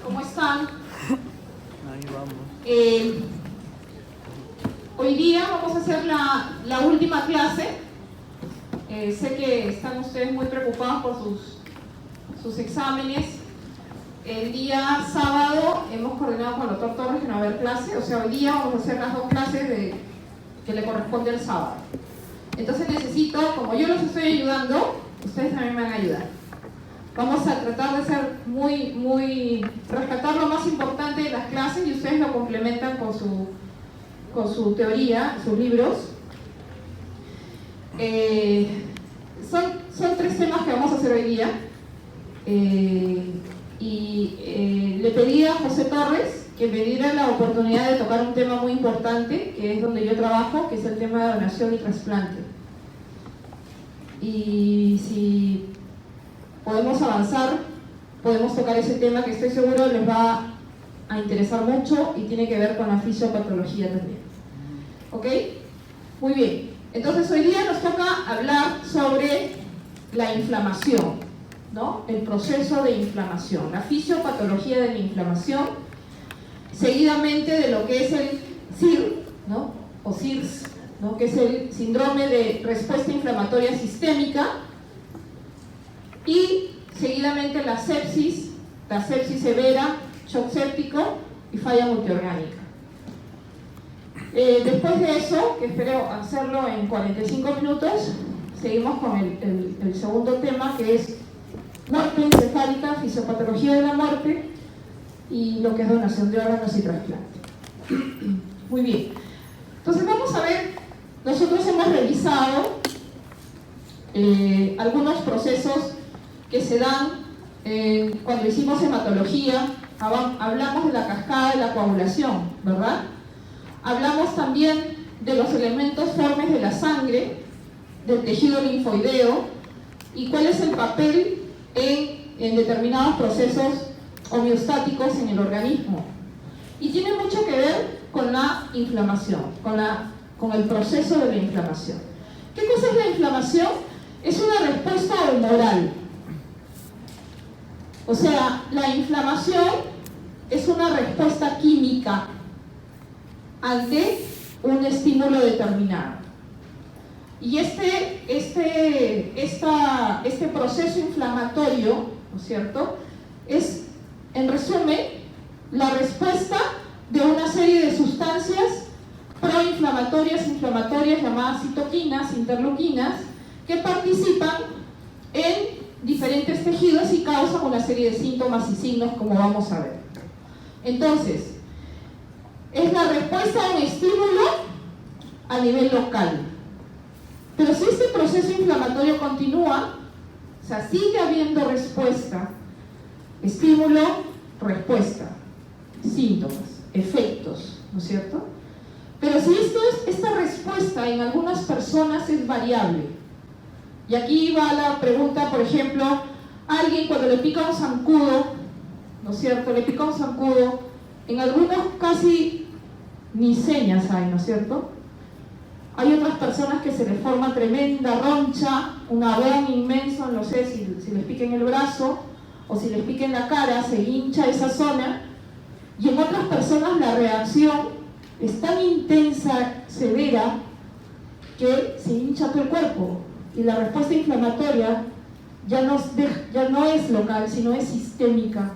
¿Cómo están? Ahí vamos. Hoy día vamos a hacer la última clase. Sé que están ustedes muy preocupados por sus exámenes. El día sábado hemos coordinado con el doctor Torres que no va a haber clase, o sea, hoy día vamos a hacer las 2 clases que le corresponde al sábado. Entonces necesito, como yo los estoy ayudando, ustedes también me van a ayudar. Vamos a tratar de ser rescatar lo más importante de las clases y ustedes lo complementan con su teoría, sus libros. Son 3 temas que vamos a hacer hoy día. Le pedí a José Torres que me diera la oportunidad de tocar un tema muy importante, que es donde yo trabajo, que es el tema de donación y trasplante. Y si podemos avanzar, podemos tocar ese tema que estoy seguro les va a interesar mucho y tiene que ver con la fisiopatología también. ¿Ok? Muy bien. Entonces hoy día nos toca hablar sobre la inflamación, ¿no? El proceso de inflamación, la fisiopatología de la inflamación, seguidamente de lo que es el SIR, ¿no? O SIRS, ¿no? Que es el síndrome de respuesta inflamatoria sistémica, y seguidamente la sepsis severa, shock séptico y falla multiorgánica. Después de eso, que espero hacerlo en 45 minutos, seguimos con el segundo tema, que es muerte encefálica, fisiopatología de la muerte y lo que es donación de órganos y trasplante. Muy bien. Entonces vamos a ver, nosotros hemos revisado algunos procesos que se dan cuando hicimos hematología. Hablamos de la cascada de la coagulación, ¿verdad? Hablamos también de los elementos formes de la sangre, del tejido linfoideo y cuál es el papel en determinados procesos homeostáticos en el organismo. Y tiene mucho que ver con la inflamación, con el proceso de la inflamación. ¿Qué cosa es la inflamación? Es una respuesta humoral. O sea, la inflamación es una respuesta química ante un estímulo determinado. Y este proceso inflamatorio, ¿no es cierto?, es, en resumen, la respuesta de una serie de sustancias proinflamatorias, inflamatorias, llamadas citoquinas, interleuquinas, que participan en diferentes tejidos y causan una serie de síntomas y signos, como vamos a ver. Entonces, es la respuesta a un estímulo a nivel local. Pero si este proceso inflamatorio continúa, o sea, sigue habiendo respuesta, estímulo, respuesta, síntomas, efectos, ¿no es cierto? Pero si esta respuesta en algunas personas es variable. Y aquí va la pregunta, por ejemplo, alguien cuando le pica un zancudo, ¿no es cierto? Le pica un zancudo, en algunos casi ni señas hay, ¿no es cierto? Hay otras personas que se les forma tremenda roncha, un abón inmenso, no sé si les pica en el brazo o si les pica en la cara, se hincha esa zona, y en otras personas la reacción es tan intensa, severa, que se hincha todo el cuerpo y la respuesta inflamatoria ya no es local, sino es sistémica.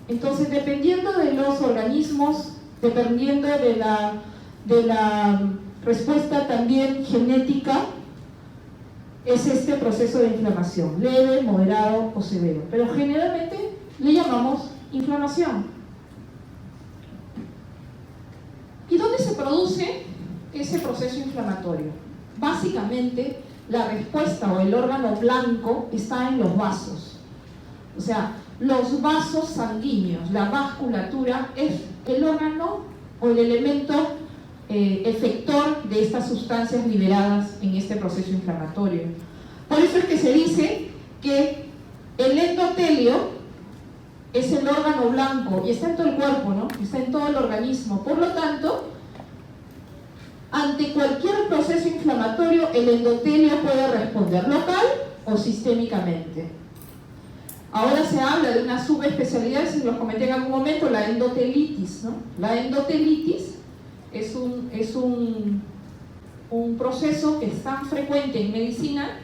Entonces, dependiendo de los organismos, dependiendo de la respuesta también genética, es este proceso de inflamación, leve, moderado o severo, pero generalmente le llamamos inflamación. ¿Y dónde se produce ese proceso inflamatorio? Básicamente, la respuesta o el órgano blanco está en los vasos. O sea, los vasos sanguíneos, la vasculatura, es el órgano o el elemento efector de estas sustancias liberadas en este proceso inflamatorio. Por eso es que se dice que el endotelio es el órgano blanco y está en todo el cuerpo, ¿no? Está en todo el organismo. Por lo tanto, ante cualquier proceso inflamatorio, el endotelio puede responder local o sistémicamente. Ahora se habla de una subespecialidad, si los comenté en algún momento, la endotelitis, ¿no? La endotelitis es un proceso que es tan frecuente en medicina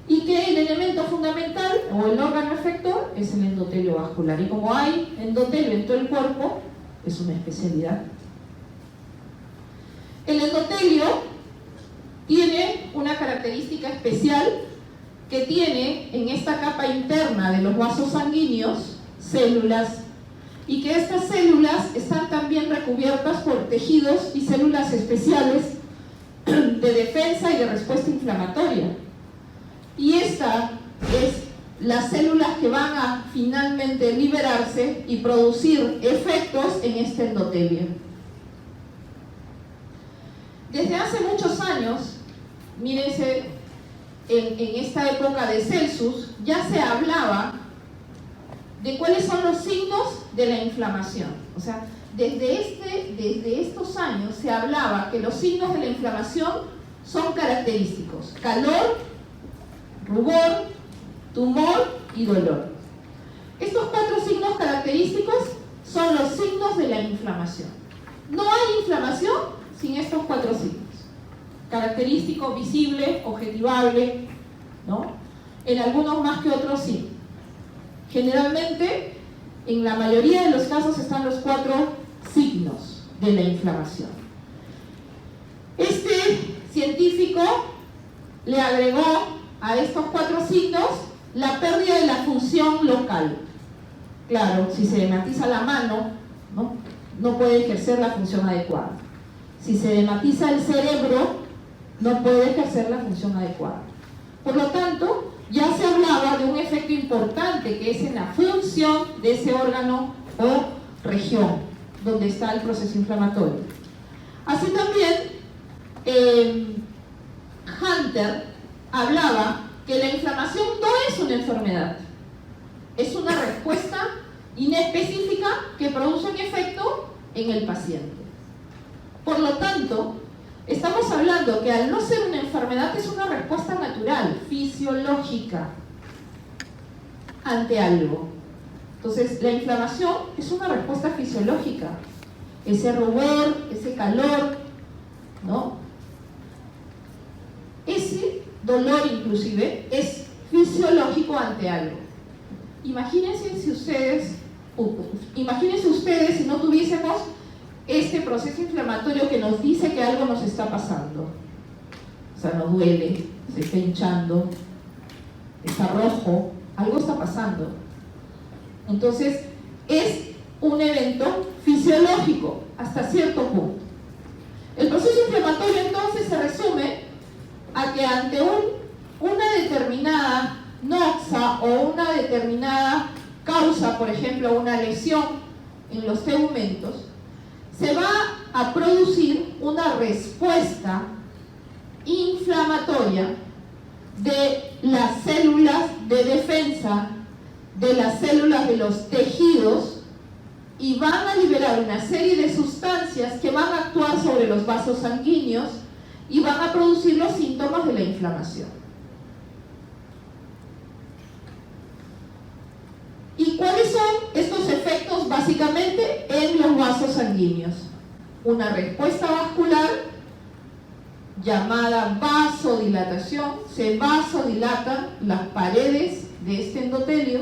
y que el elemento fundamental o el órgano efector es el endotelio vascular. Y como hay endotelio en todo el cuerpo, es una especialidad. El endotelio tiene una característica especial, que tiene en esta capa interna de los vasos sanguíneos células, y que estas células están también recubiertas por tejidos y células especiales de defensa y de respuesta inflamatoria. Y esta es las células que van a finalmente liberarse y producir efectos en este endotelio. Desde hace muchos años, mírense, en esta época de Celsus, ya se hablaba de cuáles son los signos de la inflamación. O sea, desde estos años se hablaba que los signos de la inflamación son característicos: calor, rubor, tumor y dolor. Estos 4 signos característicos son los signos de la inflamación. No hay inflamación sin estos 4 signos: característico, visible, objetivable, ¿no? En algunos más que otros sí. Generalmente, en la mayoría de los casos están los 4 signos de la inflamación. Este científico le agregó a estos 4 signos la pérdida de la función local. Claro, si se edematiza la mano, no puede ejercer la función adecuada. Si se edematiza el cerebro, no puede ejercer la función adecuada. Por lo tanto, ya se hablaba de un efecto importante que es en la función de ese órgano o región donde está el proceso inflamatorio. Así también, Hunter hablaba que la inflamación no es una enfermedad, es una respuesta inespecífica que produce un efecto en el paciente. Por lo tanto, estamos hablando que al no ser una enfermedad es una respuesta natural, fisiológica, ante algo. Entonces, la inflamación es una respuesta fisiológica. Ese rubor, ese calor, ¿no? Ese dolor inclusive es fisiológico ante algo. Imagínense ustedes si no tuviésemos este proceso inflamatorio que nos dice que algo nos está pasando. O sea, nos duele, se está hinchando, está rojo, algo está pasando. Entonces, es un evento fisiológico hasta cierto punto. El proceso inflamatorio entonces se resume a que ante una determinada noxa o una determinada causa, por ejemplo, una lesión en los tegumentos, se va a producir una respuesta inflamatoria de las células de defensa, de las células de los tejidos, y van a liberar una serie de sustancias que van a actuar sobre los vasos sanguíneos y van a producir los síntomas de la inflamación. ¿Y cuáles son estos efectos básicamente en los vasos sanguíneos? Una respuesta vascular llamada vasodilatación. Se vasodilatan las paredes de este endotelio.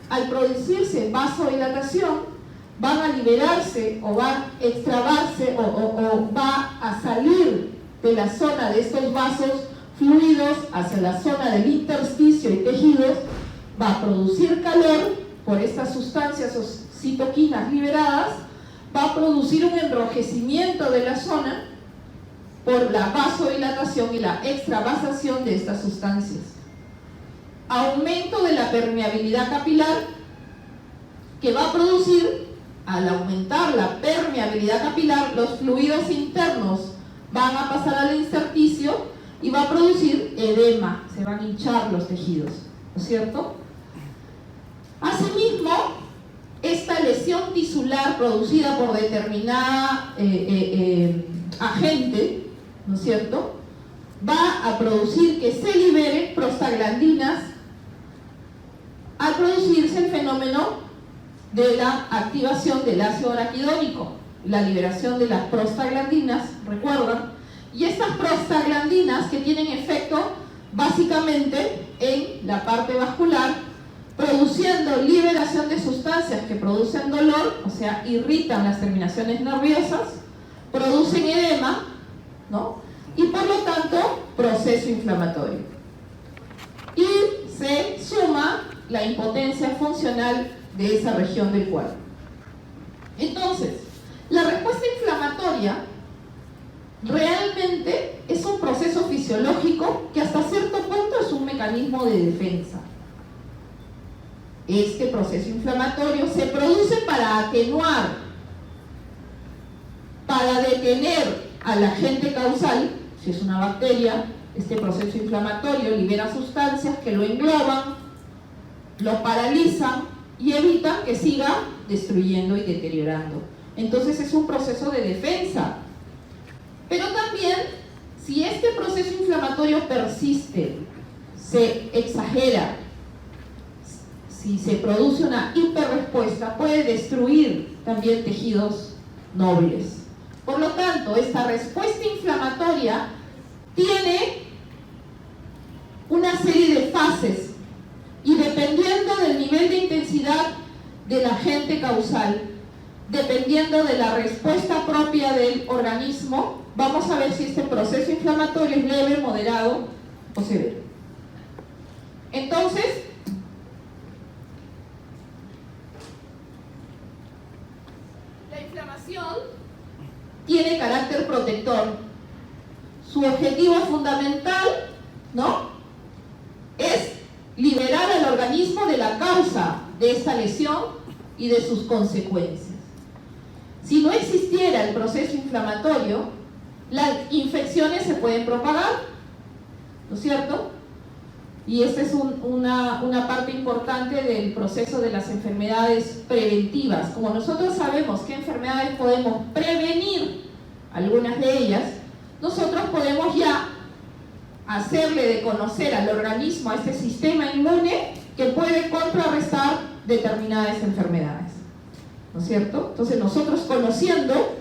Al producirse vasodilatación, van a liberarse o van a extravarse o va a salir de la zona de estos vasos fluidos hacia la zona del intersticio y tejidos, va a producir calor por estas sustancias o citoquinas liberadas, va a producir un enrojecimiento de la zona por la vasodilatación y la extravasación de estas sustancias. Aumento de la permeabilidad capilar, que va a producir, al aumentar la permeabilidad capilar, los fluidos internos van a pasar al intersticio y va a producir edema, se van a hinchar los tejidos, ¿no es cierto? Asimismo, esta lesión tisular producida por determinada agente, ¿no es cierto?, va a producir que se liberen prostaglandinas, al a producirse el fenómeno de la activación del ácido araquidónico, la liberación de las prostaglandinas, ¿recuerdan? Y estas prostaglandinas que tienen efecto básicamente en la parte vascular, produciendo liberación de sustancias que producen dolor, o sea, irritan las terminaciones nerviosas, producen edema, ¿no? Y por lo tanto, proceso inflamatorio. Y se suma la impotencia funcional de esa región del cuerpo. Entonces, la respuesta inflamatoria realmente es un proceso fisiológico que hasta cierto punto es un mecanismo de defensa. Este proceso inflamatorio se produce para atenuar, para detener al agente causal. Si es una bacteria, este proceso inflamatorio libera sustancias que lo engloban, lo paralizan y evitan que siga destruyendo y deteriorando. Entonces es un proceso de defensa. Pero también, si este proceso inflamatorio persiste, se exagera, si se produce una hiperrespuesta, puede destruir también tejidos nobles. Por lo tanto, esta respuesta inflamatoria tiene una serie de fases y dependiendo del nivel de intensidad del agente causal, dependiendo de la respuesta propia del organismo, vamos a ver si este proceso inflamatorio es leve, moderado o severo. Entonces, la inflamación tiene carácter protector. Su objetivo fundamental, ¿no?, es liberar al organismo de la causa de esta lesión y de sus consecuencias. Si no existiera el proceso inflamatorio, las infecciones se pueden propagar, ¿no es cierto? Y esta es una parte importante del proceso de las enfermedades preventivas. Como nosotros sabemos qué enfermedades podemos prevenir, algunas de ellas, nosotros podemos ya hacerle de conocer al organismo, a este sistema inmune, que puede contrarrestar determinadas enfermedades, ¿no es cierto? Entonces nosotros conociendo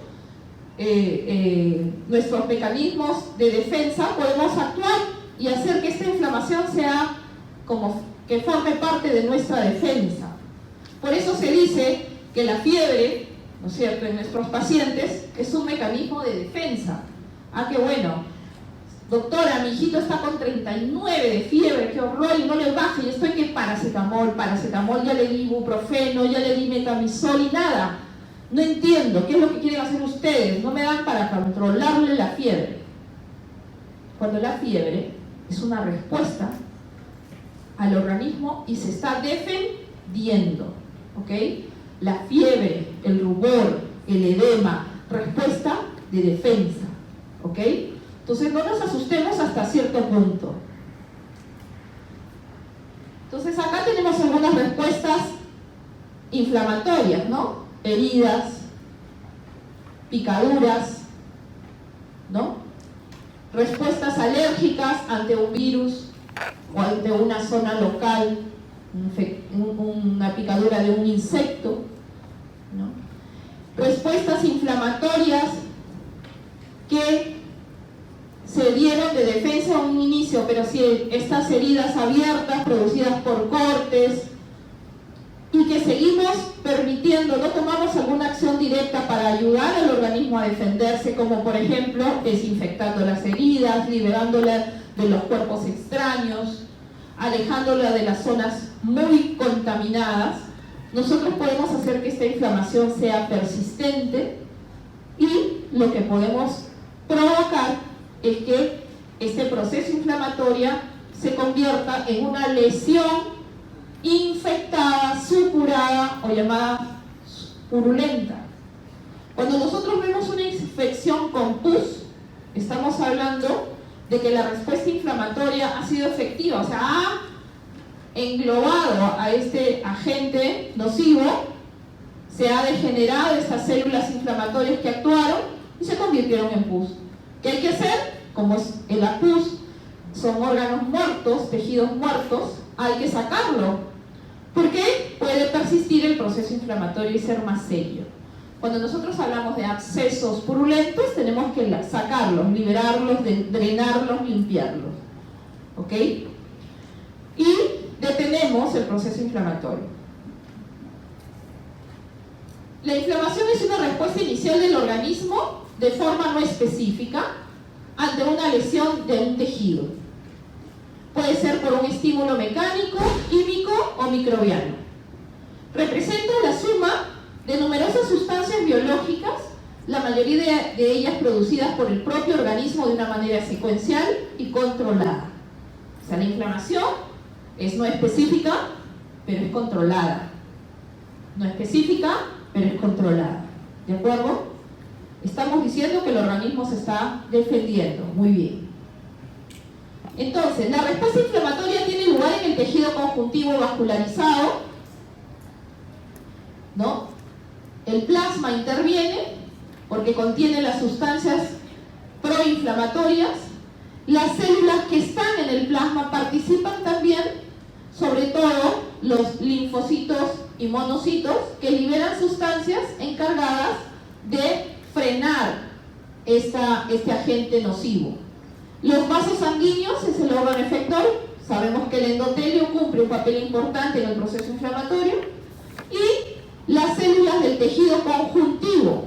nuestros mecanismos de defensa podemos actuar y hacer que esta inflamación sea como que forme parte de nuestra defensa. Por eso se dice que la fiebre, ¿no es cierto?, en nuestros pacientes es un mecanismo de defensa. Ah, qué bueno, doctora, mi hijito está con 39 de fiebre, qué horror, y no le baja, y estoy que paracetamol, ya le di ibuprofeno, ya le di metamizol y nada. No entiendo, ¿qué es lo que quieren hacer ustedes? No me dan para controlarle la fiebre. Cuando la fiebre es una respuesta al organismo y se está defendiendo, ¿ok? La fiebre, el rubor, el edema, respuesta de defensa, ¿ok? Entonces no nos asustemos hasta cierto punto. Entonces acá tenemos algunas respuestas inflamatorias, ¿no? Heridas, picaduras, ¿no? Respuestas alérgicas ante un virus o ante una zona local, una picadura de un insecto, ¿no? Respuestas inflamatorias que se dieron de defensa a un inicio, pero si estas heridas abiertas producidas por cortes y que seguimos permitiendo, no tomamos alguna acción directa para ayudar al organismo a defenderse, como por ejemplo desinfectando las heridas, liberándola de los cuerpos extraños, alejándola de las zonas muy contaminadas, nosotros podemos hacer que esta inflamación sea persistente y lo que podemos provocar es que este proceso inflamatorio se convierta en una lesión infectada, supurada o llamada purulenta. Cuando nosotros vemos una infección con pus, estamos hablando de que la respuesta inflamatoria ha sido efectiva, o sea, ha englobado a este agente nocivo, se ha degenerado estas células inflamatorias que actuaron y se convirtieron en pus. ¿Qué hay que hacer? Como es el pus, son órganos muertos, tejidos muertos, hay que sacarlo, Porque puede persistir el proceso inflamatorio y ser más serio. Cuando nosotros hablamos de abscesos purulentos, tenemos que sacarlos, liberarlos, drenarlos, limpiarlos. ¿Ok? Y detenemos el proceso inflamatorio. La inflamación es una respuesta inicial del organismo de forma no específica ante una lesión de un tejido. Puede ser por un estímulo mecánico, químico o microbiano. Representa la suma de numerosas sustancias biológicas, la mayoría de ellas producidas por el propio organismo de una manera secuencial y controlada. O sea, la inflamación es no específica, pero es controlada. No específica, pero es controlada. ¿De acuerdo? Estamos diciendo que el organismo se está defendiendo. Muy bien. Entonces, la respuesta inflamatoria tiene lugar en el tejido conjuntivo vascularizado, ¿no? El plasma interviene porque contiene las sustancias proinflamatorias. Las células que están en el plasma participan también, sobre todo los linfocitos y monocitos, que liberan sustancias encargadas de frenar este agente nocivo. Los vasos sanguíneos es el órgano efector. Sabemos que el endotelio cumple un papel importante en el proceso inflamatorio. Y las células del tejido conjuntivo.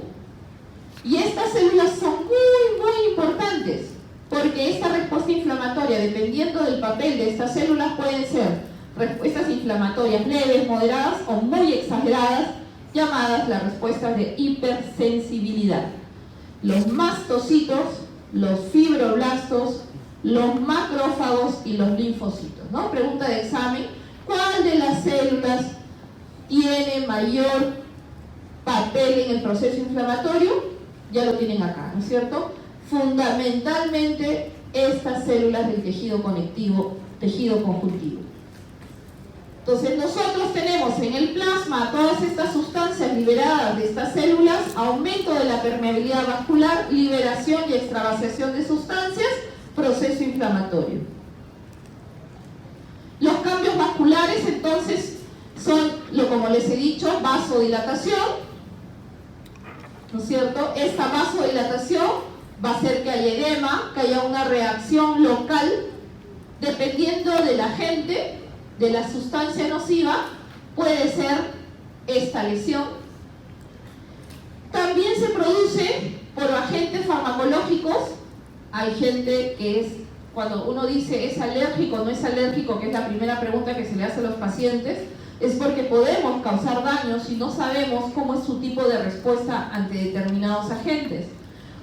Y estas células son muy importantes, porque esta respuesta inflamatoria, dependiendo del papel de estas células, pueden ser respuestas inflamatorias leves, moderadas o muy exageradas, llamadas las respuestas de hipersensibilidad. Los mastocitos, los fibroblastos, los macrófagos y los linfocitos, ¿no? Pregunta de examen: ¿cuál de las células tiene mayor papel en el proceso inflamatorio? Ya lo tienen acá, ¿no es cierto? Fundamentalmente estas células del tejido conectivo, tejido conjuntivo. Entonces nosotros tenemos en el plasma todas estas sustancias liberadas de estas células, aumento de la permeabilidad vascular, liberación y extravasación de sustancias, proceso inflamatorio. Los cambios vasculares entonces son, como les he dicho, vasodilatación, ¿no es cierto? Esta vasodilatación va a hacer que haya edema, que haya una reacción local, dependiendo del agente, de la sustancia nociva, puede ser esta lesión. También se produce por agentes farmacológicos. Hay gente que es, cuando uno dice es alérgico o no es alérgico, que es la primera pregunta que se le hace a los pacientes, es porque podemos causar daño si no sabemos cómo es su tipo de respuesta ante determinados agentes.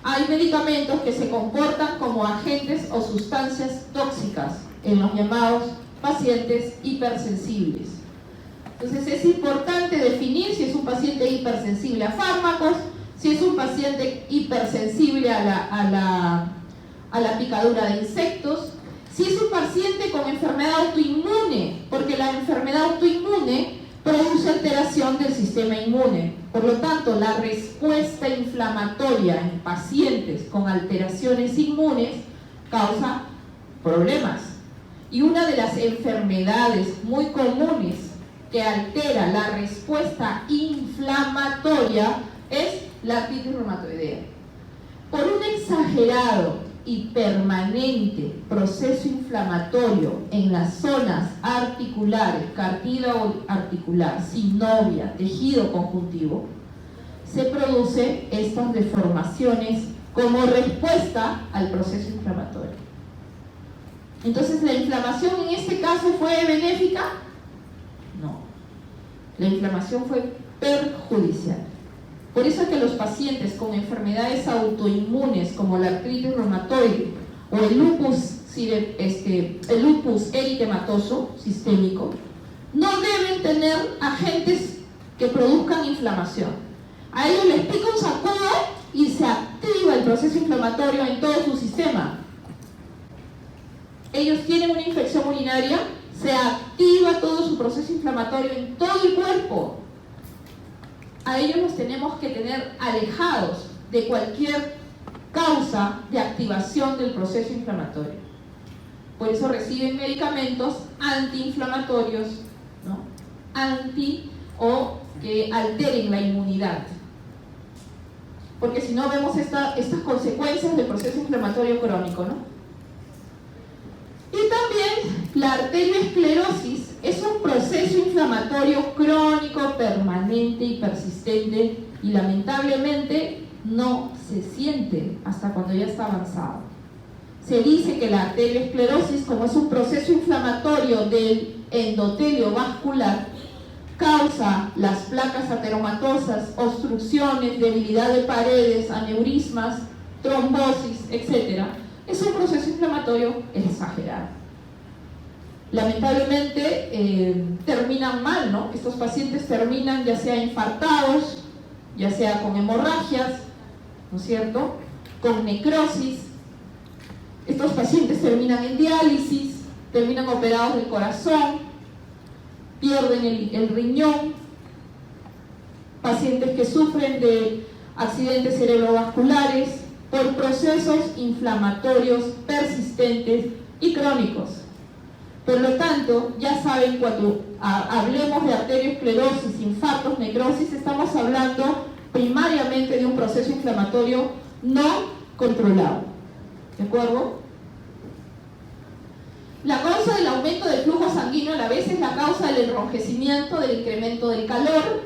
Hay medicamentos que se comportan como agentes o sustancias tóxicas en los llamados pacientes hipersensibles. Entonces es importante definir si es un paciente hipersensible a fármacos, si es un paciente hipersensible a la picadura de insectos, si es un paciente con enfermedad autoinmune, porque la enfermedad autoinmune produce alteración del sistema inmune. Por lo tanto, la respuesta inflamatoria en pacientes con alteraciones inmunes causa problemas. Y una de las enfermedades muy comunes que altera la respuesta inflamatoria es la artritis reumatoidea. Por un exagerado y permanente proceso inflamatorio en las zonas articulares, cartílago articular, sinovia, tejido conjuntivo, se produce estas deformaciones como respuesta al proceso inflamatorio. Entonces, ¿la inflamación en este caso fue benéfica? No. La inflamación fue perjudicial. Por eso es que los pacientes con enfermedades autoinmunes como la artritis reumatoide o el lupus eritematoso sistémico no deben tener agentes que produzcan inflamación. A ellos les pica un sacudo y se activa el proceso inflamatorio en todo su sistema. Ellos tienen una infección urinaria, se activa todo su proceso inflamatorio en todo el cuerpo. A ellos los tenemos que tener alejados de cualquier causa de activación del proceso inflamatorio. Por eso reciben medicamentos antiinflamatorios, ¿no? anti o que alteren la inmunidad. Porque si no vemos estas consecuencias del proceso inflamatorio crónico, ¿no? Y también la arterioesclerosis es un proceso inflamatorio crónico, permanente y persistente, y lamentablemente no se siente hasta cuando ya está avanzado. Se dice que la arterioesclerosis, como es un proceso inflamatorio del endotelio vascular, causa las placas ateromatosas, obstrucciones, debilidad de paredes, aneurismas, trombosis, etc. Es un proceso inflamatorio exagerado. Lamentablemente terminan mal, ¿no? Estos pacientes terminan ya sea infartados, ya sea con hemorragias, ¿no es cierto?, con necrosis. Estos pacientes terminan en diálisis, terminan operados del corazón, pierden el riñón. Pacientes que sufren de accidentes cerebrovasculares por procesos inflamatorios persistentes y crónicos. Por lo tanto, ya saben, cuando hablemos de arterioesclerosis, infartos, necrosis, estamos hablando primariamente de un proceso inflamatorio no controlado. ¿De acuerdo? La causa del aumento del flujo sanguíneo a la vez es la causa del enrojecimiento, del incremento del calor,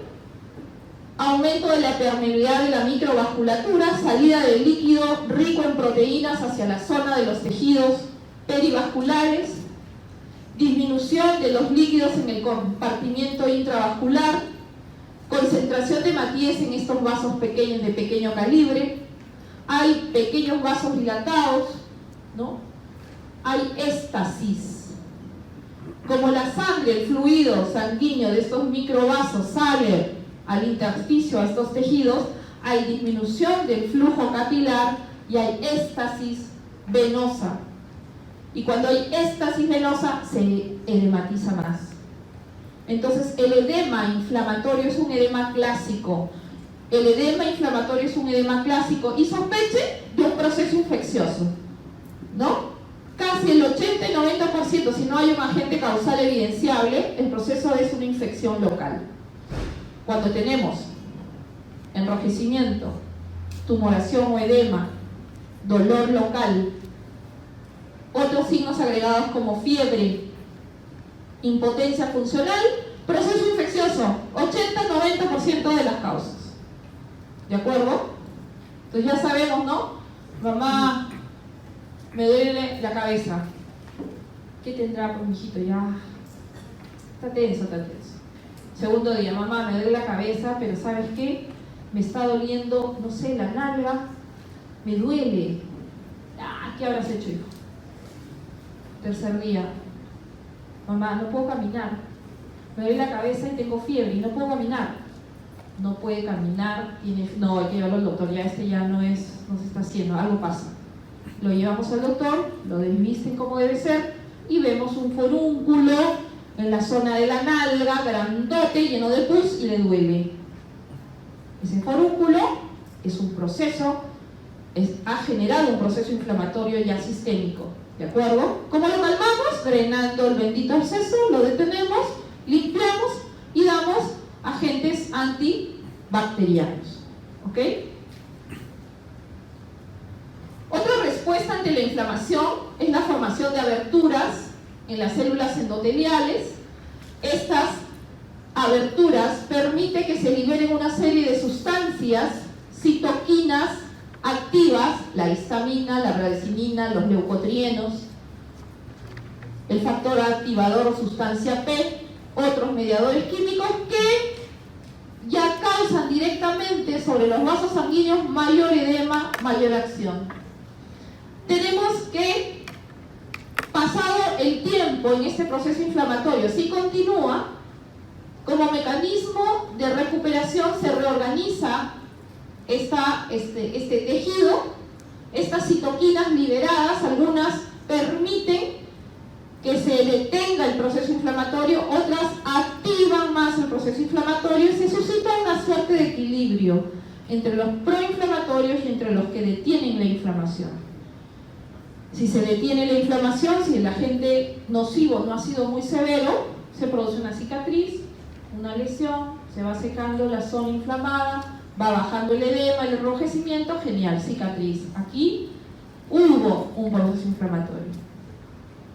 aumento de la permeabilidad de la microvasculatura, salida de líquido rico en proteínas hacia la zona de los tejidos perivasculares, disminución de los líquidos en el compartimiento intravascular, concentración de hematíes en estos vasos pequeños de pequeño calibre, hay pequeños vasos dilatados, ¿no? Hay éstasis. Como la sangre, el fluido sanguíneo de estos microvasos sale al intersticio, a estos tejidos, hay disminución del flujo capilar y hay éstasis venosa. Y cuando hay éstasis venosa, se edematiza más. Entonces, el edema inflamatorio es un edema clásico. El edema inflamatorio es un edema clásico y sospeche de un proceso infeccioso, ¿no? Casi el 80 y 90%, si no hay un agente causal evidenciable, el proceso es una infección local. Cuando tenemos enrojecimiento, tumoración o edema, dolor local, otros signos agregados como fiebre, impotencia funcional, proceso infeccioso, 80-90% de las causas. ¿De acuerdo? Entonces ya sabemos, ¿no? Mamá, me duele la cabeza. ¿Qué tendrá, pues, mijito? Ya está tenso, está tenso. Segundo día, mamá, me duele la cabeza, pero ¿sabes qué? Me está doliendo, no sé, la nalga, me duele. ¿Qué habrás hecho, hijo? Tercer día, mamá, no puedo caminar, me duele la cabeza y tengo fiebre y no puedo caminar. No puede caminar, no, hay que llevarlo al doctor, ya ya no se está haciendo, algo pasa. Lo llevamos al doctor, lo desvisten como debe ser y vemos un forúnculo en la zona de la nalga, grandote, lleno de pus y le duele. Ese forúnculo es un proceso, ha generado un proceso inflamatorio ya sistémico. ¿De acuerdo? ¿Cómo lo calmamos? Drenando el bendito absceso, lo detenemos, limpiamos y damos agentes antibacterianos. ¿Ok? Otra respuesta ante la inflamación es la formación de aberturas en las células endoteliales. Estas aberturas permiten que se liberen una serie de sustancias, citoquinas activas, la histamina, la radicinina, los leucotrienos, el factor activador o sustancia P, otros mediadores químicos que ya causan directamente sobre los vasos sanguíneos mayor edema, mayor acción. Tenemos que, pasado el tiempo en este proceso inflamatorio, si continúa, como mecanismo de recuperación se reorganiza este tejido, estas citoquinas liberadas, algunas permiten que se detenga el proceso inflamatorio, otras activan más el proceso inflamatorio y se suscita una suerte de equilibrio entre los proinflamatorios y entre los que detienen la inflamación. Si se detiene la inflamación, si el agente nocivo no ha sido muy severo, se produce una cicatriz, una lesión, se va secando la zona inflamada, va bajando el edema, el enrojecimiento, genial, cicatriz. Aquí hubo un proceso inflamatorio.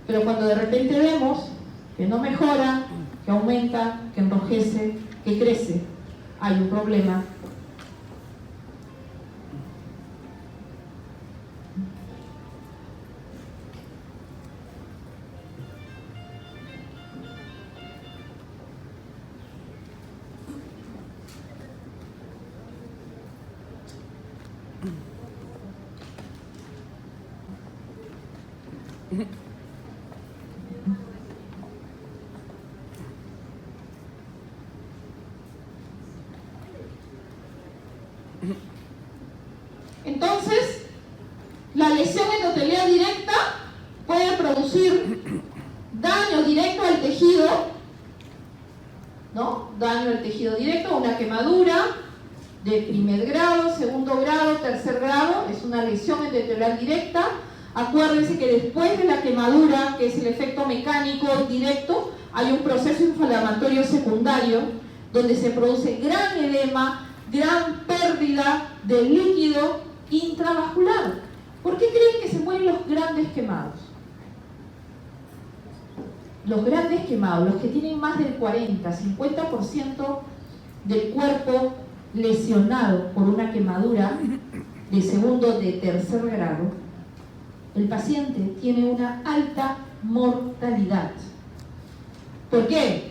Pero cuando de repente vemos que no mejora, que aumenta, que enrojece, que crece, hay un problema. Entonces, la lesión endotelial directa puede producir daño directo al tejido, ¿no? Daño al tejido directo, una quemadura de primer grado, segundo grado, tercer grado, es una lesión endotelial directa. Acuérdense que después de la quemadura, que es el efecto mecánico directo, hay un proceso inflamatorio secundario donde se produce gran edema, gran pérdida de líquido intravascular. ¿Por qué creen que se mueren los grandes quemados? Los grandes quemados, los que tienen más del 40, 50% del cuerpo lesionado por una quemadura de segundo, de tercer grado, el paciente tiene una alta mortalidad. ¿Por qué?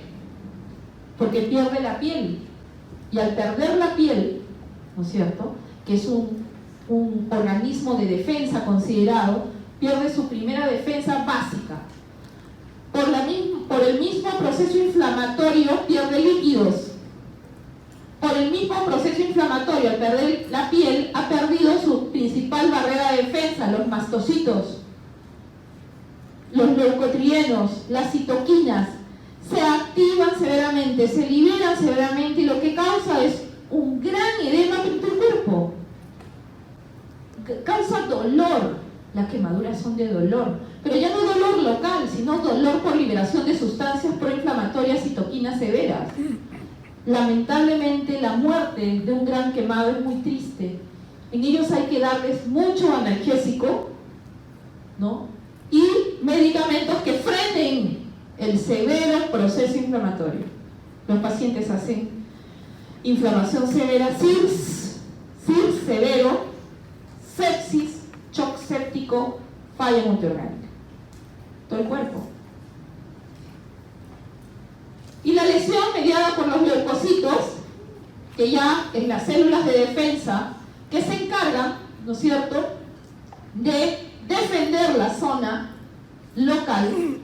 Porque pierde la piel. Y al perder la piel, ¿no es cierto?, que es un organismo de defensa considerado, pierde su primera defensa básica. Por el mismo proceso inflamatorio pierde líquidos. Por el mismo proceso inflamatorio, al perder la piel, ha perdido su principal barrera de defensa, los mastocitos, los leucotrienos, las citoquinas, se activan severamente, se liberan severamente y lo que causa es un gran edema en tu cuerpo. Causa dolor. Las quemaduras son de dolor, pero ya no dolor local, sino dolor por liberación de sustancias proinflamatorias, citoquinas severas. Lamentablemente la muerte de un gran quemado es muy triste. En ellos hay que darles mucho analgésico, ¿no?, y medicamentos que frenen el severo proceso inflamatorio. Los pacientes hacen inflamación severa, CIRS severo, sepsis, shock séptico, falla multiorgánica. Todo el cuerpo. Y la lesión mediada por los leucocitos, que ya es las células de defensa, que se encargan, ¿no es cierto?, de defender la zona local,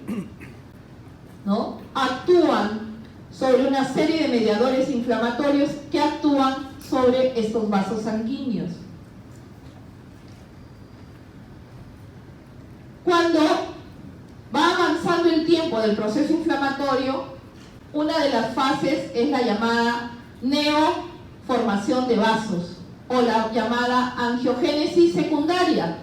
¿no?, actúan sobre una serie de mediadores inflamatorios que actúan sobre estos vasos sanguíneos. Cuando va avanzando el tiempo del proceso inflamatorio, una de las fases es la llamada neoformación de vasos o la llamada angiogénesis secundaria.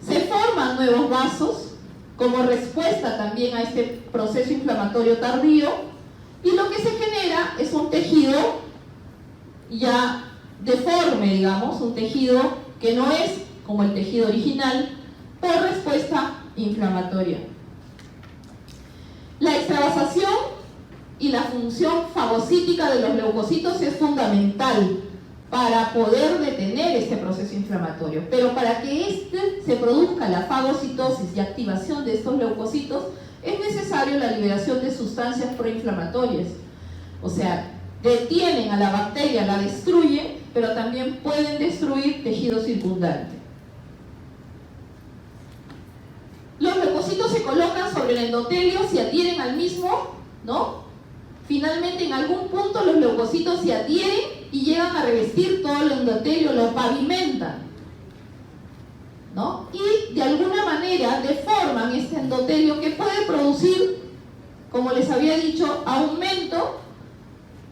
Se forman nuevos vasos como respuesta también a este proceso inflamatorio tardío y lo que se genera es un tejido ya deforme, digamos, un tejido que no es como el tejido original por respuesta inflamatoria. La extravasación y la función fagocítica de los leucocitos es fundamental para poder detener este proceso inflamatorio. Pero para que se produzca la fagocitosis y activación de estos leucocitos, es necesario la liberación de sustancias proinflamatorias. O sea, detienen a la bacteria, la destruyen, pero también pueden destruir tejido circundante. Los leucocitos se colocan sobre el endotelio, se adhieren al mismo, ¿no? Finalmente, en algún punto, los leucocitos se adhieren y llegan a revestir todo el endotelio, lo pavimentan, ¿no? Y de alguna manera deforman este endotelio que puede producir, como les había dicho, aumento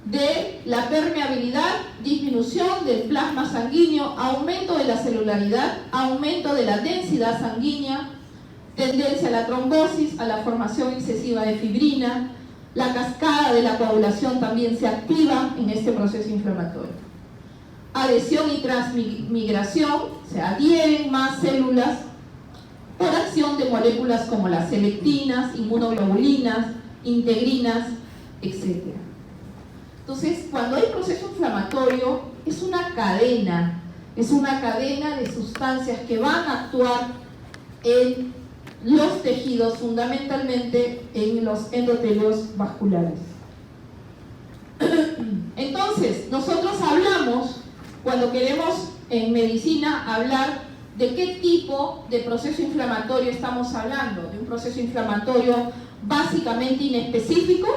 de la permeabilidad, disminución del plasma sanguíneo, aumento de la celularidad, aumento de la densidad sanguínea, tendencia a la trombosis, a la formación excesiva de fibrina, La cascada de la coagulación también se activa en este proceso inflamatorio. Adhesión y transmigración, se adhieren más células por acción de moléculas como las selectinas, inmunoglobulinas, integrinas, etc. Entonces, cuando hay proceso inflamatorio, es una cadena de sustancias que van a actuar en los tejidos, fundamentalmente en los endotelios vasculares. Entonces, nosotros hablamos, cuando queremos en medicina hablar de qué tipo de proceso inflamatorio estamos hablando, de un proceso inflamatorio básicamente inespecífico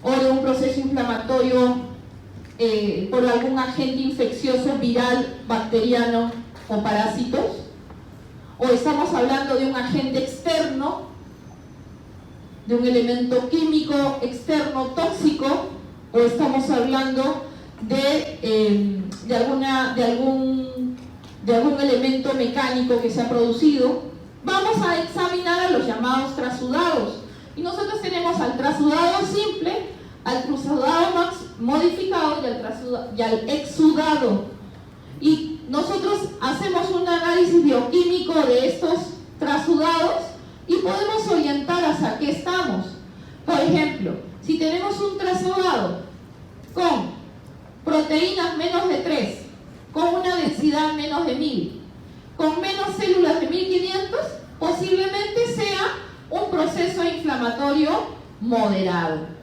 o de un proceso inflamatorio por algún agente infeccioso, viral, bacteriano o parásitos, o estamos hablando de un agente externo, de un elemento químico externo tóxico, o estamos hablando de algún elemento mecánico que se ha producido. Vamos a examinar a los llamados trasudados, y nosotros tenemos al trasudado simple, al trasudado modificado y al exudado. Y nosotros hacemos un análisis bioquímico de estos trasudados y podemos orientar hacia qué estamos. Por ejemplo, si tenemos un trasudado con proteínas menos de 3, con una densidad menos de 1000, con menos células de 1500, posiblemente sea un proceso inflamatorio moderado.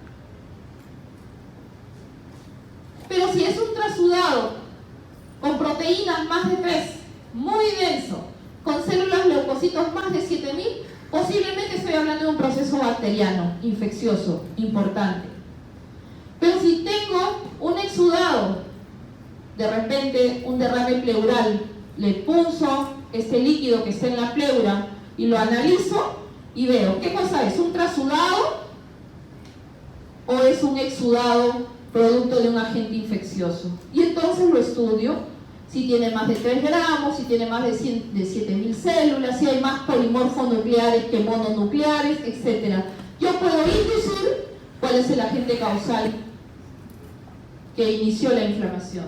Pero si es un trasudado con proteínas más de 3, muy denso, con células leucocitos más de 7000, posiblemente estoy hablando de un proceso bacteriano, infeccioso, importante. Pero si tengo un exudado, de repente un derrame pleural, le punzo este líquido que está en la pleura y lo analizo y veo, ¿qué cosa es? ¿Un trasudado o es un exudado producto de un agente infeccioso? Y entonces lo estudio, si tiene más de 3 gramos, si tiene más de 7000 células, si hay más polimorfonucleares que mononucleares, etc. Yo puedo inducir cuál es el agente causal que inició la inflamación.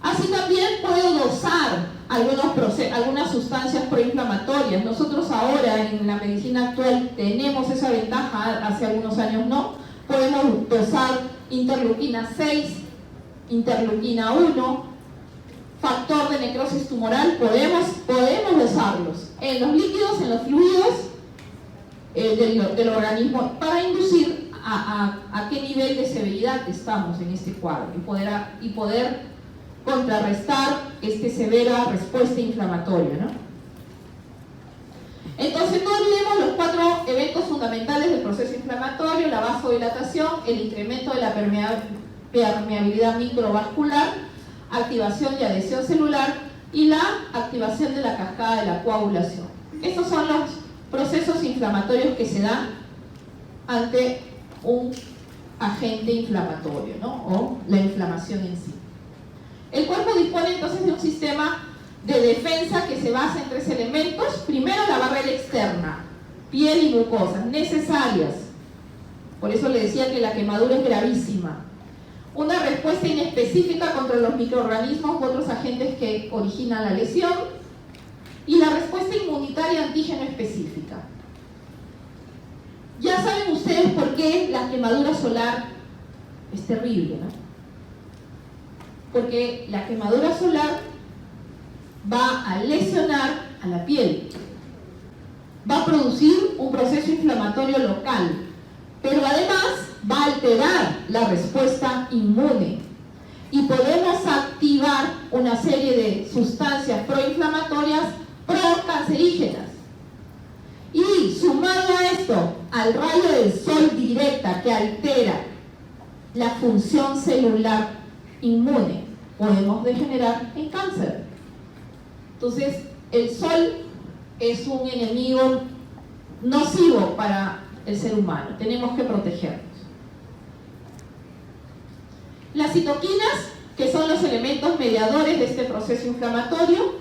Así también puedo dosar algunas sustancias proinflamatorias. Nosotros ahora en la medicina actual tenemos esa ventaja, hace algunos años no. Podemos dosar interleuquina 6, interleuquina 1, factor de necrosis tumoral, podemos dosarlos en los líquidos, en los fluidos del organismo para inducir a qué nivel de severidad estamos en este cuadro y poder contrarrestar esta severa respuesta inflamatoria, ¿no? Entonces no olvidemos los 4 eventos fundamentales del proceso inflamatorio: la vasodilatación, el incremento de la permeabilidad microvascular, activación y adhesión celular y la activación de la cascada de la coagulación. Estos son los procesos inflamatorios que se dan ante un agente inflamatorio, ¿no? O la inflamación en sí. El cuerpo dispone entonces de un sistema de defensa que se basa en 3 elementos. Primero, la barrera externa, piel y mucosas, necesarias. Por eso le decía que la quemadura es gravísima. Una respuesta inespecífica contra los microorganismos u otros agentes que originan la lesión. Y la respuesta inmunitaria antígeno específica. Ya saben ustedes por qué la quemadura solar es terrible, ¿no? Porque la quemadura solar va a lesionar a la piel, va a producir un proceso inflamatorio local, pero además va a alterar la respuesta inmune y podemos activar una serie de sustancias proinflamatorias procancerígenas. Y sumado a esto, al rayo del sol directa que altera la función celular inmune, podemos degenerar en cáncer. Entonces, el sol es un enemigo nocivo para el ser humano. Tenemos que protegernos. Las citoquinas, que son los elementos mediadores de este proceso inflamatorio,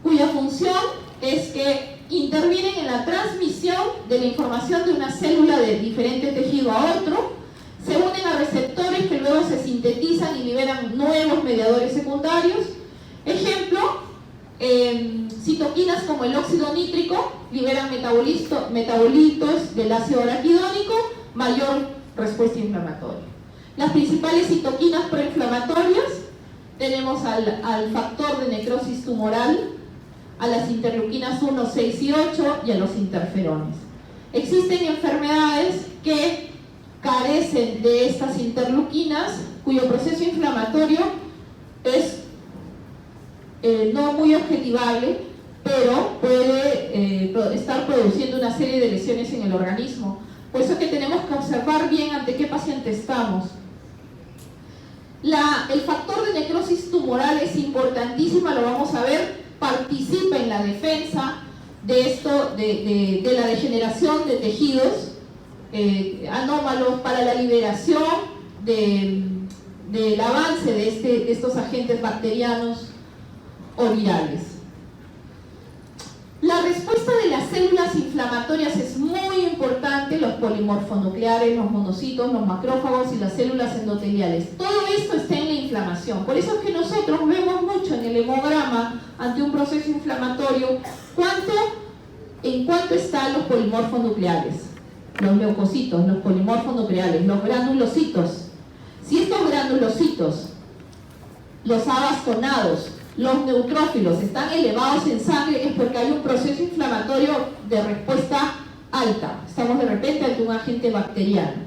cuya función es que intervienen en la transmisión de la información de una célula de diferente tejido a otro, se unen a receptores que luego se sintetizan y liberan nuevos mediadores secundarios. Ejemplo, citoquinas como el óxido nítrico liberan metabolitos del ácido araquidónico, mayor respuesta inflamatoria. Las principales citoquinas proinflamatorias, tenemos al factor de necrosis tumoral, a las interleuquinas 1, 6 y 8 y a los interferones. Existen enfermedades que carecen de estas interleuquinas, cuyo proceso inflamatorio es no muy objetivable, pero puede estar produciendo una serie de lesiones en el organismo. Por eso es que tenemos que observar bien ante qué paciente estamos. El factor de necrosis tumoral es importantísimo, lo vamos a ver, participa en la defensa de la degeneración de tejidos anómalos, para la liberación del avance de estos agentes bacterianos o virales. La respuesta de las células inflamatorias es muy importante, los polimorfonucleares, los monocitos, los macrófagos y las células endoteliales. Todo esto está en la inflamación. Por eso es que nosotros vemos mucho en el hemograma ante un proceso inflamatorio en cuánto están los polimorfonucleares, los leucocitos, los polimorfonucleares, los granulocitos. Si estos granulocitos, los abastonados, los neutrófilos están elevados en sangre, es porque hay un proceso inflamatorio de respuesta alta. Estamos de repente ante un agente bacteriano.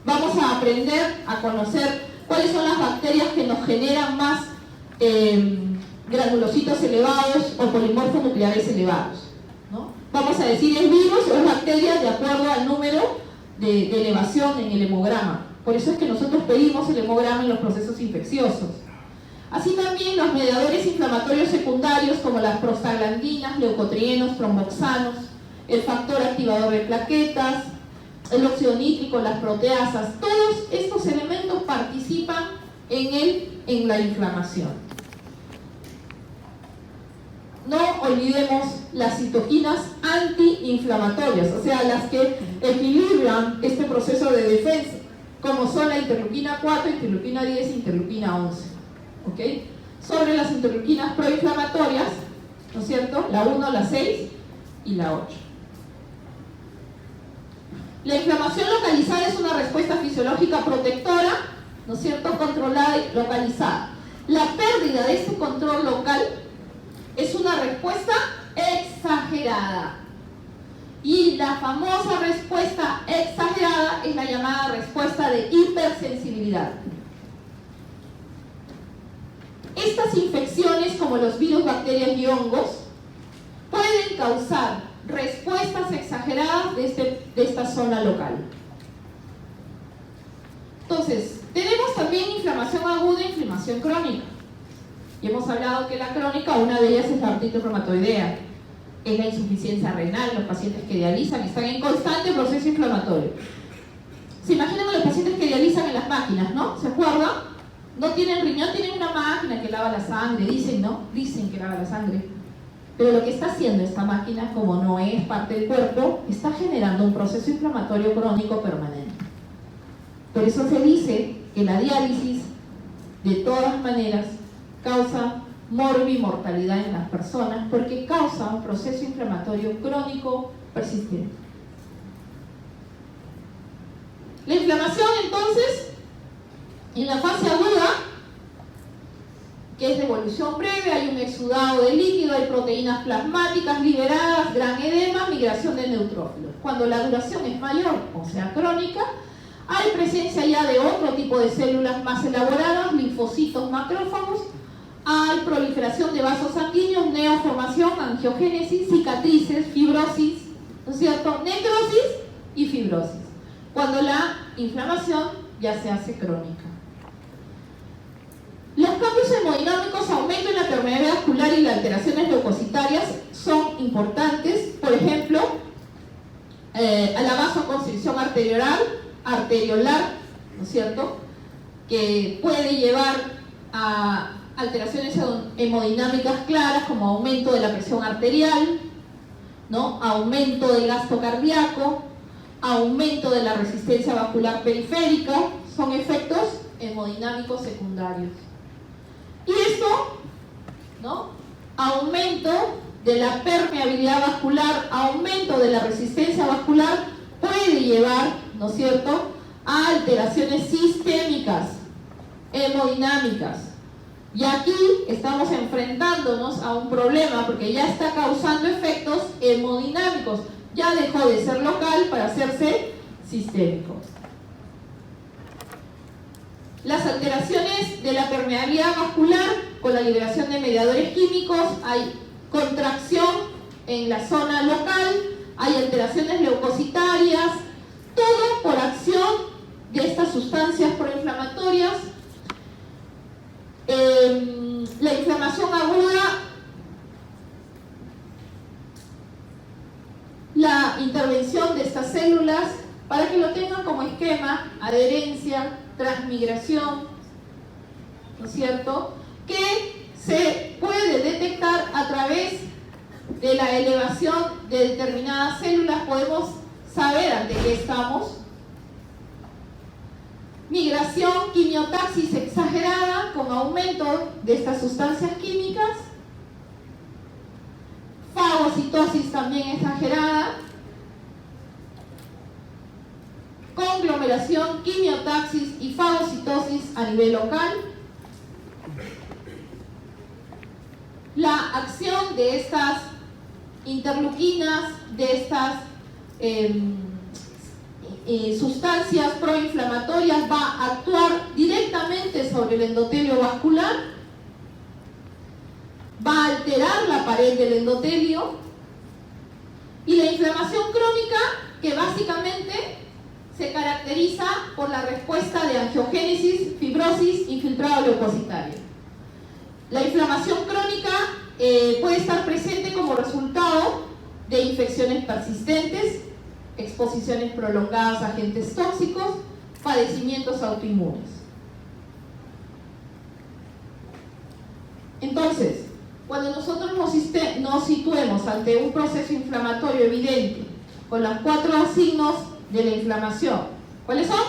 Vamos a aprender a conocer cuáles son las bacterias que nos generan más granulocitos elevados o polimorfonucleares elevados, ¿no? Vamos a decir, ¿es virus o es bacteria? De acuerdo al número de elevación en el hemograma. Por eso es que nosotros pedimos el hemograma en los procesos infecciosos. Así también los mediadores inflamatorios secundarios como las prostaglandinas, leucotrienos, tromboxanos, el factor activador de plaquetas, el óxido nítrico, las proteasas, todos estos elementos participan en la inflamación. No olvidemos las citoquinas antiinflamatorias, o sea, las que equilibran este proceso de defensa, como son la interleuquina 4, interleuquina 10 e interleuquina 11. ¿Okay? Sobre las interleuquinas proinflamatorias, ¿no es cierto? La 1, la 6 y la 8. La inflamación localizada es una respuesta fisiológica protectora, ¿no es cierto? Controlada y localizada. La pérdida de este control local es una respuesta exagerada. Y la famosa respuesta exagerada es la llamada respuesta de hipersensibilidad. Estas infecciones, como los virus, bacterias y hongos, pueden causar respuestas exageradas de esta zona local. Entonces, tenemos también inflamación aguda e inflamación crónica. Y hemos hablado que la crónica, una de ellas es la artritis reumatoidea, es la insuficiencia renal, los pacientes que dializan están en constante proceso inflamatorio. ¿Se imaginan a los pacientes que dializan en las máquinas, no? ¿Se acuerdan? No tienen riñón, tienen una máquina que lava la sangre, dicen, ¿no? Dicen que lava la sangre. Pero lo que está haciendo esta máquina, como no es parte del cuerpo, está generando un proceso inflamatorio crónico permanente. Por eso se dice que la diálisis, de todas maneras, causa morbimortalidad en las personas, porque causa un proceso inflamatorio crónico persistente. La inflamación, entonces, en la fase aguda, que es de evolución breve, hay un exudado de líquido, hay proteínas plasmáticas liberadas, gran edema, migración de neutrófilos. Cuando la duración es mayor, o sea crónica, hay presencia ya de otro tipo de células más elaboradas, linfocitos, macrófagos, hay proliferación de vasos sanguíneos, neoformación, angiogénesis, cicatrices, fibrosis, ¿no es cierto? Necrosis y fibrosis, cuando la inflamación ya se hace crónica. Los cambios hemodinámicos, aumento en la permeabilidad vascular y las alteraciones leucocitarias son importantes. Por ejemplo, a la vasoconstricción arteriolar, ¿no es cierto?, que puede llevar a alteraciones hemodinámicas claras como aumento de la presión arterial, ¿no? Aumento del gasto cardíaco, aumento de la resistencia vascular periférica, son efectos hemodinámicos secundarios. Y esto, ¿no? Aumento de la permeabilidad vascular, aumento de la resistencia vascular puede llevar, ¿no es cierto?, a alteraciones sistémicas, hemodinámicas. Y aquí estamos enfrentándonos a un problema porque ya está causando efectos hemodinámicos. Ya dejó de ser local para hacerse sistémico. Las alteraciones de la permeabilidad vascular con la liberación de mediadores químicos, hay contracción en la zona local, hay alteraciones leucocitarias, todo por acción de estas sustancias proinflamatorias. La inflamación aguda, la intervención de estas células, para que lo tengan como esquema: adherencia, transmigración, ¿no es cierto?, que se puede detectar a través de la elevación de determinadas células. Podemos saber ante qué estamos. Migración, quimiotaxis exagerada con aumento de estas sustancias químicas. Fagocitosis también exagerada. Conglomeración, quimiotaxis y fagocitosis a nivel local. La acción de estas interleuquinas, de estas sustancias proinflamatorias, va a actuar directamente sobre el endotelio vascular, va a alterar la pared del endotelio, y la inflamación crónica, que básicamente se caracteriza por la respuesta de angiogénesis, fibrosis, infiltrado leucocitario. La inflamación crónica puede estar presente como resultado de infecciones persistentes, exposiciones prolongadas a agentes tóxicos, padecimientos autoinmunes. Entonces, cuando nosotros nos situemos ante un proceso inflamatorio evidente con los 4 signos de la inflamación, ¿cuáles son?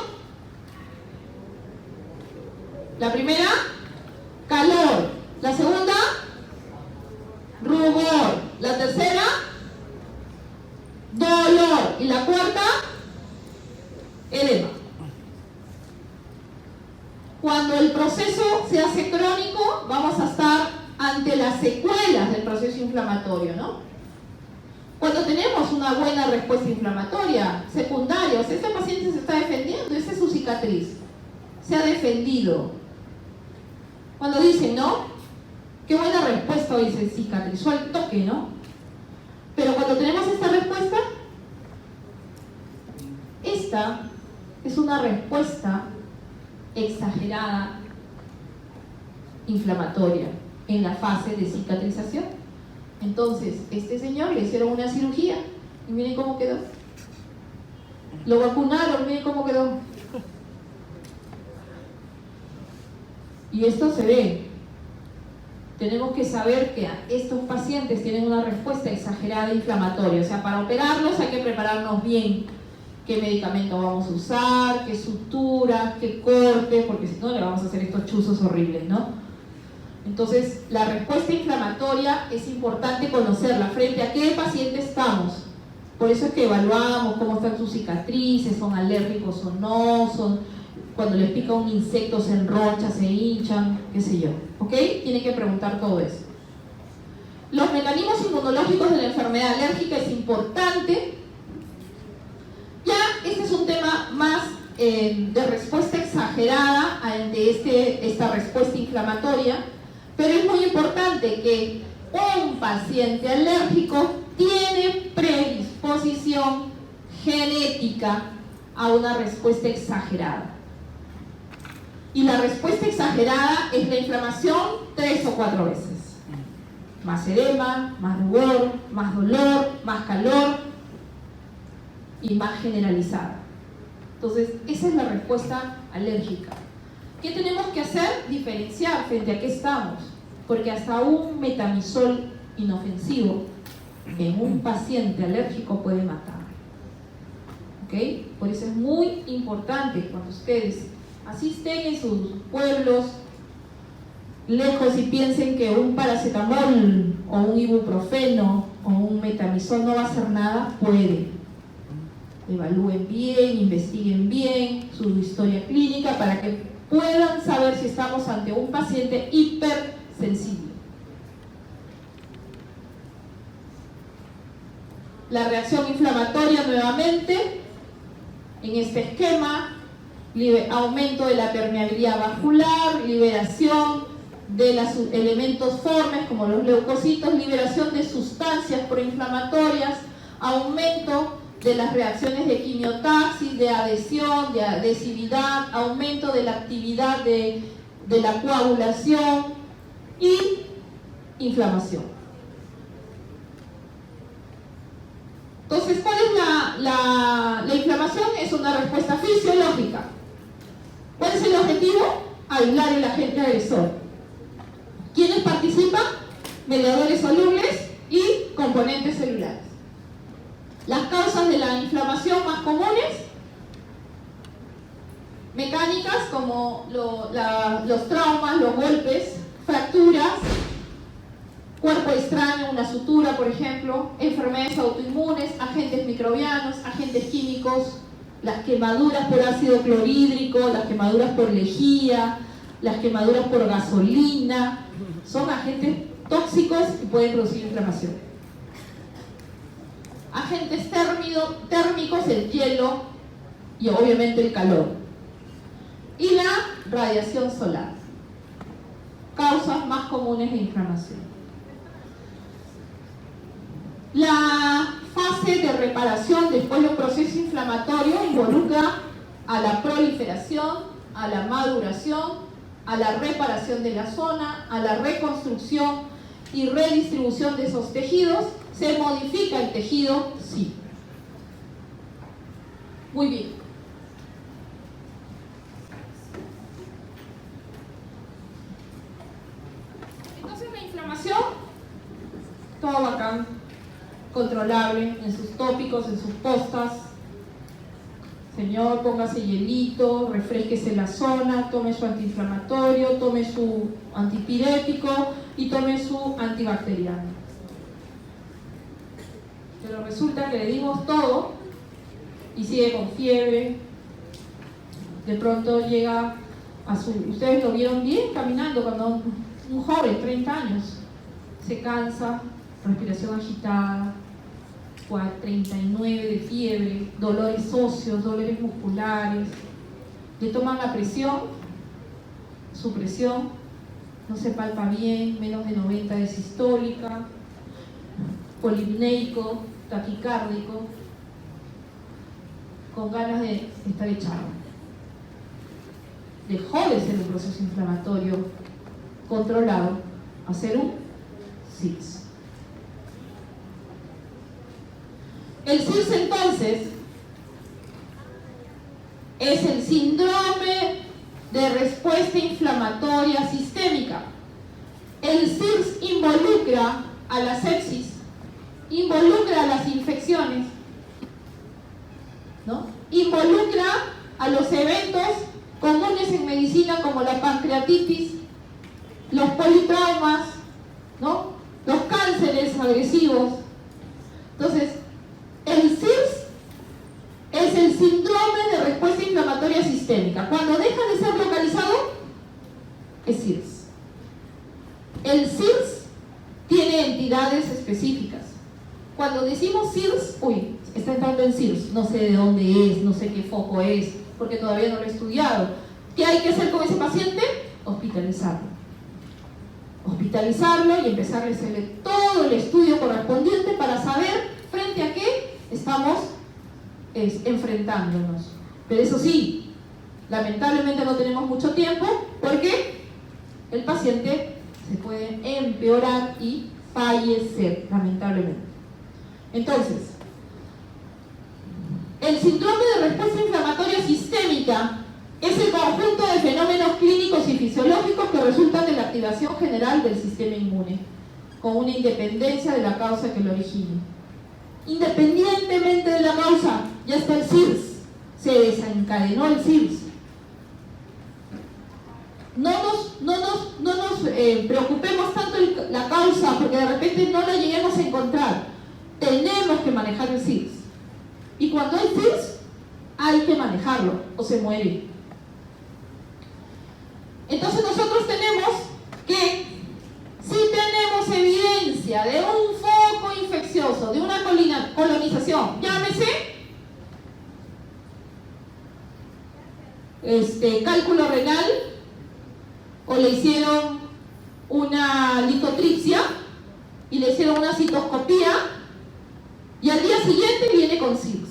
La primera, calor. La segunda, rubor. La tercera, dolor. Y la cuarta, edema. Cuando el proceso se hace crónico, vamos a estar ante las secuelas del proceso inflamatorio, ¿no? Cuando tenemos una buena respuesta inflamatoria secundaria, o sea, este paciente se está defendiendo, esa es su cicatriz, se ha defendido. Cuando dicen, ¿no?, qué buena respuesta, hoy se cicatrizó al toque, ¿no? Pero cuando tenemos esta respuesta, esta es una respuesta exagerada inflamatoria en la fase de cicatrización. Entonces, este señor le hicieron una cirugía y miren cómo quedó. Lo vacunaron, miren cómo quedó. Y esto se ve. Tenemos que saber que estos pacientes tienen una respuesta exagerada inflamatoria. O sea, para operarlos hay que prepararnos bien. Qué medicamento vamos a usar, qué sutura, qué corte, porque si no le vamos a hacer estos chuzos horribles, ¿no? Entonces, la respuesta inflamatoria es importante conocerla. ¿Frente a qué paciente estamos? Por eso es que evaluamos cómo están sus cicatrices, son alérgicos o no, cuando les pica un insecto se enrochan, se hinchan, qué sé yo, ¿ok? Tienen que preguntar todo eso. Los mecanismos inmunológicos de la enfermedad alérgica es importante. Ya, este es un tema más de respuesta exagerada ante esta respuesta inflamatoria, pero es muy importante que un paciente alérgico tiene predisposición genética a una respuesta exagerada. Y la respuesta exagerada es la inflamación 3 o 4 veces. Más edema, más rubor, más dolor, más calor y más generalizada. Entonces, esa es la respuesta alérgica. ¿Qué tenemos que hacer? Diferenciar frente a qué estamos. Porque hasta un metamizol inofensivo en un paciente alérgico puede matar. ¿Ok? Por eso es muy importante cuando ustedes asisten en sus pueblos lejos y piensen que un paracetamol o un ibuprofeno o un metamizol no va a hacer nada, puede. Evalúen bien, investiguen bien su historia clínica para que puedan saber si estamos ante un paciente hipersensible. La reacción inflamatoria nuevamente, en este esquema, aumento de la permeabilidad vascular, liberación de los elementos formes como los leucocitos, liberación de sustancias proinflamatorias, aumento de las reacciones de quimiotaxis, de adhesión, de adhesividad, aumento de la actividad de la coagulación y inflamación. Entonces, ¿cuál es la inflamación? Es una respuesta fisiológica. ¿Cuál es el objetivo? Aislar el agente agresor. ¿Quiénes participan? Mediadores solubles y componentes celulares. Las causas de la inflamación más comunes, mecánicas como los traumas, los golpes, fracturas, cuerpo extraño, una sutura por ejemplo, enfermedades autoinmunes, agentes microbianos, agentes químicos, las quemaduras por ácido clorhídrico, las quemaduras por lejía, las quemaduras por gasolina, son agentes tóxicos y pueden producir inflamación. Agentes térmicos, el hielo y obviamente el calor. Y la radiación solar. Causas más comunes de inflamación. La fase de reparación después del proceso inflamatorio involucra a la proliferación, a la maduración, a la reparación de la zona, a la reconstrucción y redistribución de esos tejidos. ¿Se modifica el tejido? Sí. Muy bien. Entonces la inflamación, todo bacán, controlable en sus tópicos, en sus postas. Señor, póngase hielito, refresquese la zona, tome su antiinflamatorio, tome su antipirético y tome su antibacteriano. Pero resulta que le dimos todo y sigue con fiebre. De pronto llega a su... Ustedes lo vieron bien caminando cuando un joven, 30 años, se cansa, respiración agitada, 39 de fiebre, dolores óseos, dolores musculares, le toman la presión, su presión no se palpa bien, menos de 90 de sistólica, polipneico, taquicárdico, con ganas de estar echado. Dejó de ser un proceso inflamatorio controlado a ser un SIDS. El SIDS entonces es el síndrome de respuesta inflamatoria sistémica. El SIDS involucra a la sepsis, involucra a las infecciones, ¿no? Involucra a los eventos comunes en medicina como la pancreatitis, los politraumas, ¿no? Los cánceres agresivos. Entonces, el SIDS es el síndrome de respuesta inflamatoria sistémica. Cuando deja de ser localizado, es SIDS. El SIDS tiene entidades específicas. Cuando decimos SIDS, uy, está entrando en SIDS, no sé de dónde es, no sé qué foco es, porque todavía no lo he estudiado. ¿Qué hay que hacer con ese paciente? Hospitalizarlo. Hospitalizarlo y empezar a hacerle todo el estudio correspondiente para saber frente a qué estamos enfrentándonos. Pero eso sí, lamentablemente no tenemos mucho tiempo porque el paciente se puede empeorar y fallecer, lamentablemente. Entonces, el síndrome de respuesta inflamatoria sistémica es el conjunto de fenómenos clínicos y fisiológicos que resultan de la activación general del sistema inmune. con una independencia de la causa que lo origine. Independientemente de la causa, ya está el CIRS, se desencadenó el CIRS. No nos preocupemos tanto la causa, porque de repente no la lleguemos a encontrar. Tenemos que manejar el CIRS. Y cuando hay CIRS, hay que manejarlo, o se muere. Entonces nosotros tenemos que, si tenemos evidencia de un foco infeccioso, de una colonización, llámese cálculo renal, o le hicieron una litotripsia y le hicieron una citoscopía, y al día siguiente viene con CIRS.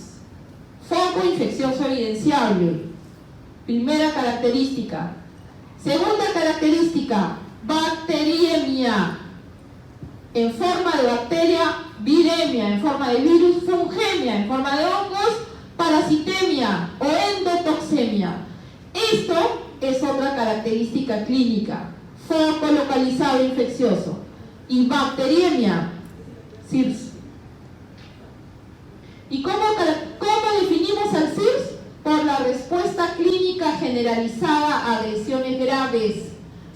Foco infeccioso evidenciable. Primera característica. Segunda característica, bacteriemia. En forma de bacteria, viremia. En forma de virus, fungemia. En forma de hongos, parasitemia o endotoxemia. Esto es otra característica clínica. Foco localizado infeccioso. Y bacteriemia, CIRS. ¿Y cómo definimos al CIRS? Por la respuesta clínica generalizada a agresiones graves.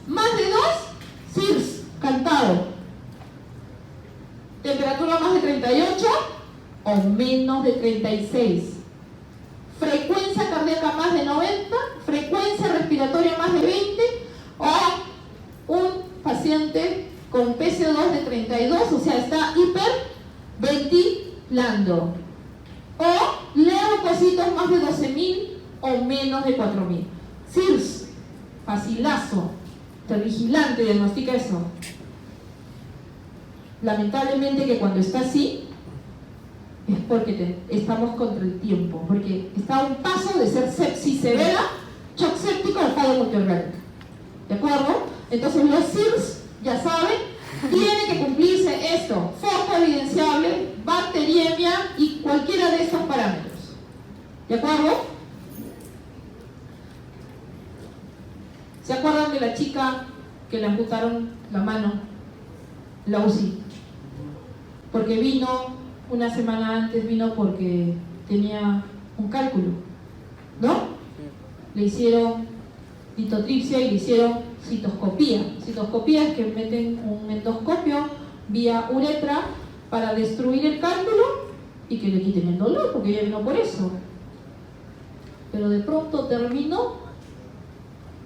Más de 2, CIRS, cantado. Temperatura más de 38 o menos de 36. Frecuencia cardíaca más de 90, frecuencia respiratoria más de 20, o un paciente con PCO2 de 32, o sea, está hiperventilando. O leucocitos más de 12.000 o menos de 4.000. CIRS, facilazo, el vigilante diagnostica eso. Lamentablemente que cuando está así, es porque estamos contra el tiempo, porque está a un paso de ser sepsis severa, shock séptico o falla multiorgánica. ¿De acuerdo? Entonces los CIRS, ya saben, tiene que cumplirse esto: foco evidenciable, bacteriemia y cualquiera de estos parámetros. ¿De acuerdo? ¿Se acuerdan de la chica que le amputaron la mano, la UCI? Porque vino una semana antes, vino porque tenía un cálculo, ¿no? Le hicieron litotripsia y le hicieron citoscopía. Citoscopía es que meten un endoscopio vía uretra para destruir el cálculo y que le quiten el dolor, porque ella vino por eso. Pero de pronto terminó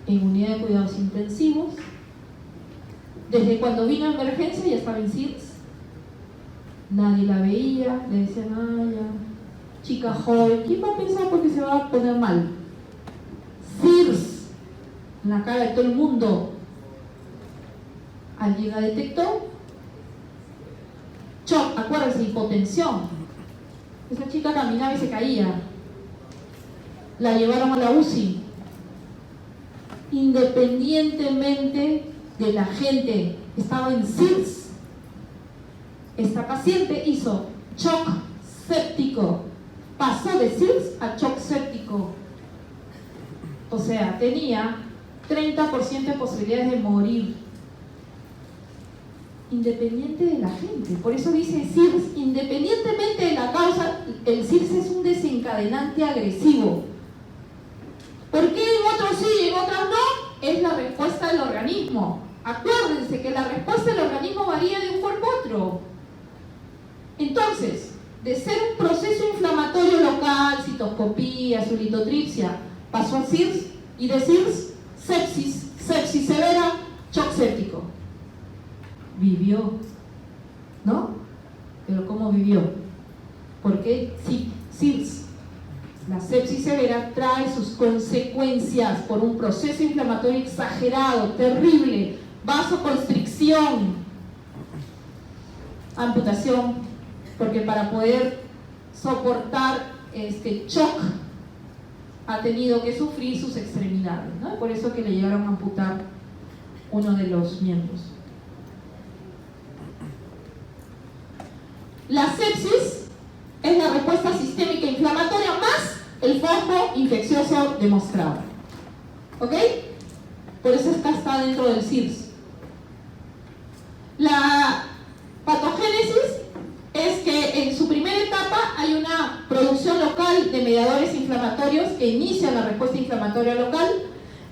en unidad de cuidados intensivos. Desde cuando vino a emergencia ya estaba en CIRS. Nadie la veía, le decían, ya, chica joven, ¿quién va a pensar porque se va a poner mal? CIRS, en la cara de todo el mundo. Alguien la detectó. Shock, acuérdense, hipotensión. Esa chica caminaba y se caía. La llevaron a la UCI. Independientemente de la gente, estaba en CIRS. Esta paciente hizo shock séptico, pasó de CIRS a shock séptico. O sea, tenía 30% de posibilidades de morir. Independiente de la gente. Por eso dice CIRS, independientemente de la causa, el CIRS es un desencadenante agresivo. ¿Por qué en otros sí y en otros no? Es la respuesta del organismo. Acuérdense que la respuesta del organismo varía de un cuerpo a otro. Entonces, de ser un proceso inflamatorio local, citoscopía, litotripsia, pasó a CIRS, y de CIRS, sepsis severa, shock séptico. Vivió, ¿no? Pero ¿cómo vivió? Porque CIRS, la sepsis severa, trae sus consecuencias por un proceso inflamatorio exagerado, terrible, vasoconstricción, amputación, porque para poder soportar este shock ha tenido que sufrir sus extremidades, ¿no? Por eso que le llegaron a amputar uno de los miembros. La sepsis es la respuesta sistémica inflamatoria más el foco infeccioso demostrado. ¿Ok? Por eso esta está dentro del CIRS. producción local de mediadores inflamatorios que inician la respuesta inflamatoria local.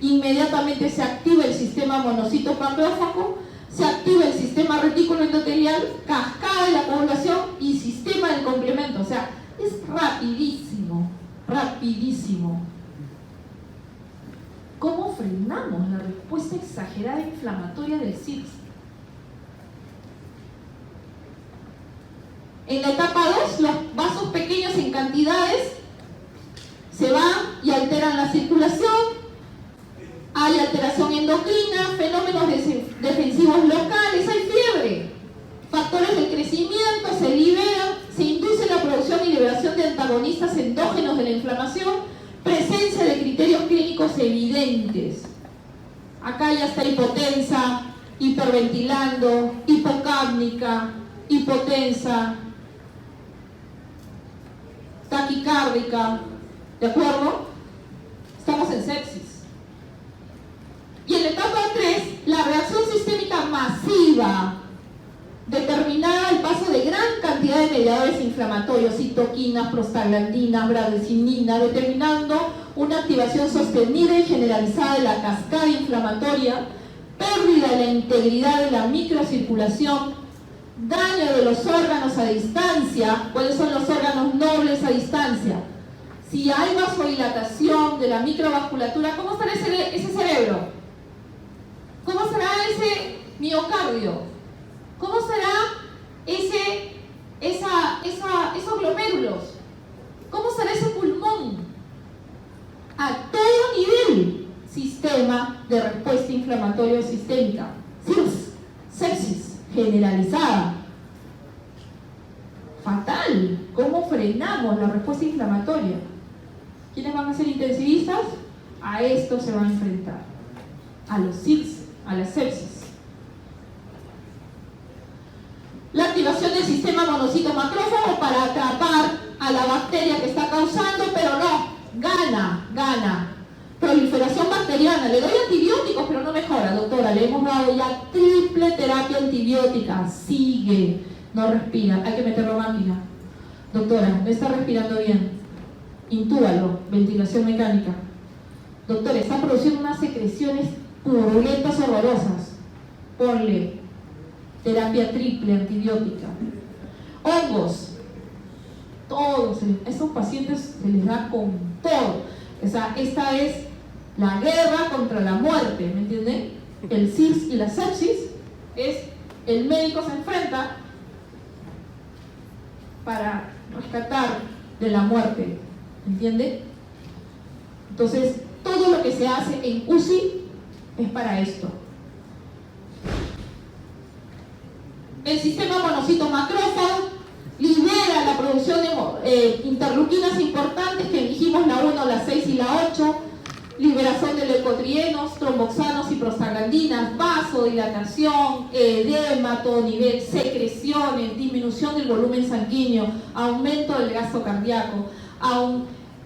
Inmediatamente se activa el sistema monocito macrófago, se activa el sistema retículo endotelial, cascada de la coagulación y sistema del complemento. O sea, es rapidísimo, rapidísimo. ¿Cómo frenamos la respuesta exagerada inflamatoria del CIRS? En la etapa 2, los vasos pequeños en cantidades se van y alteran la circulación. Hay alteración endocrina, fenómenos defensivos locales, hay fiebre. Factores del crecimiento se liberan, se induce la producción y liberación de antagonistas endógenos de la inflamación, presencia de criterios clínicos evidentes. Acá ya está hipotensa, hiperventilando, hipocápnica, hipotensa, taquicárdica, ¿de acuerdo? Estamos en sepsis. Y en la etapa 3, la reacción sistémica masiva, determinada al paso de gran cantidad de mediadores inflamatorios, citoquinas, prostaglandinas, bradesininas, determinando una activación sostenida y generalizada de la cascada inflamatoria, pérdida de la integridad de la microcirculación, daño de los órganos a distancia. ¿Cuáles son los órganos nobles a distancia? Si hay vasodilatación de la microvasculatura, ¿cómo estará ese cerebro? ¿Cómo será ese miocardio? ¿Cómo será esos glomérulos? ¿Cómo será ese pulmón? A todo nivel, sistema de respuesta inflamatoria sistémica. CIRS, sepsis generalizada. Fatal. ¿Cómo frenamos la respuesta inflamatoria? ¿Quiénes van a ser intensivistas? A esto se van a enfrentar. A los CIRS, a la sepsis. La activación del sistema monocito macrófago para atrapar a la bacteria que está causando, pero no, gana. Proliferación bacteriana, le doy antibióticos, pero no mejora, doctora, le hemos dado ya triple terapia antibiótica, sigue, no respira, hay que meterlo en máquina. Doctora, no está respirando bien, intúbalo, ventilación mecánica. Doctora, está produciendo unas secreciones purulentas horrorosas, ponle terapia triple antibiótica. Hongos, todos, a estos pacientes se les da con todo. O sea, esta es la guerra contra la muerte, ¿me entienden? El CIRS y la sepsis es, el médico se enfrenta para rescatar de la muerte, ¿entiende? Entonces, todo lo que se hace en UCI es para esto. El sistema monocito macrófago libera la producción de interleuquinas importantes que dijimos, la 1, la 6 y la 8, liberación de leucotrienos, tromboxanos y prostaglandinas, vasodilatación, edema a todo nivel, secreciones, disminución del volumen sanguíneo, aumento del gasto cardíaco,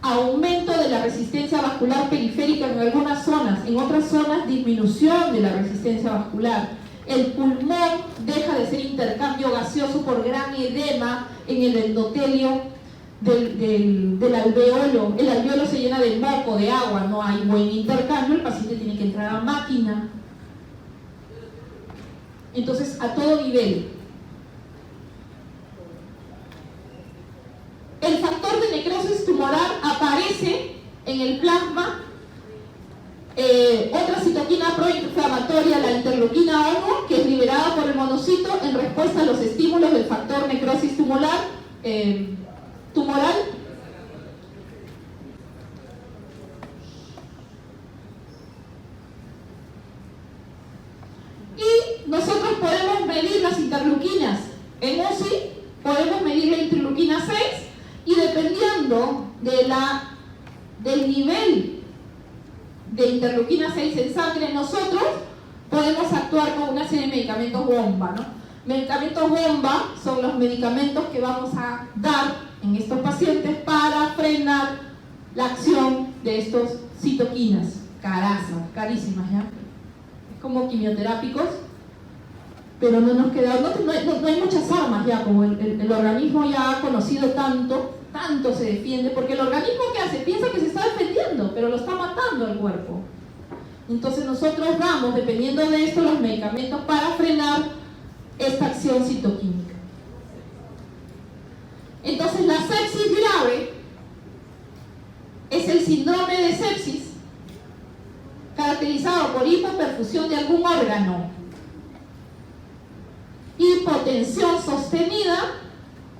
aumento de la resistencia vascular periférica en algunas zonas, en otras zonas disminución de la resistencia vascular. El pulmón deja de ser intercambio gaseoso por gran edema en el endotelio del alveolo. El alveolo se llena de moco, de agua, no hay buen intercambio, el paciente tiene que entrar a máquina. Entonces, a todo nivel. El factor de necrosis tumoral aparece en el plasma. Otra citoquina proinflamatoria, la interleuquina 1, que es liberada por el monocito en respuesta a los estímulos del factor necrosis tumoral. Y nosotros podemos medir las interleuquinas. En UCI podemos medir la interleuquina 6 y dependiendo del nivel de interleuquina 6 en sangre, nosotros podemos actuar con una serie de medicamentos bomba, ¿no? Medicamentos bomba son los medicamentos que vamos a dar en estos pacientes para frenar la acción de estos citoquinas. Carísimas, ¿ya? Es como quimioterápicos, pero no nos queda, no hay muchas armas ya, como el organismo ya ha conocido tanto tanto se defiende, porque el organismo que hace piensa que se está defendiendo, pero lo está matando al cuerpo. Entonces nosotros damos, dependiendo de esto, los medicamentos para frenar esta acción citoquímica. Entonces la sepsis grave es el síndrome de sepsis caracterizado por hipoperfusión de algún órgano, hipotensión sostenida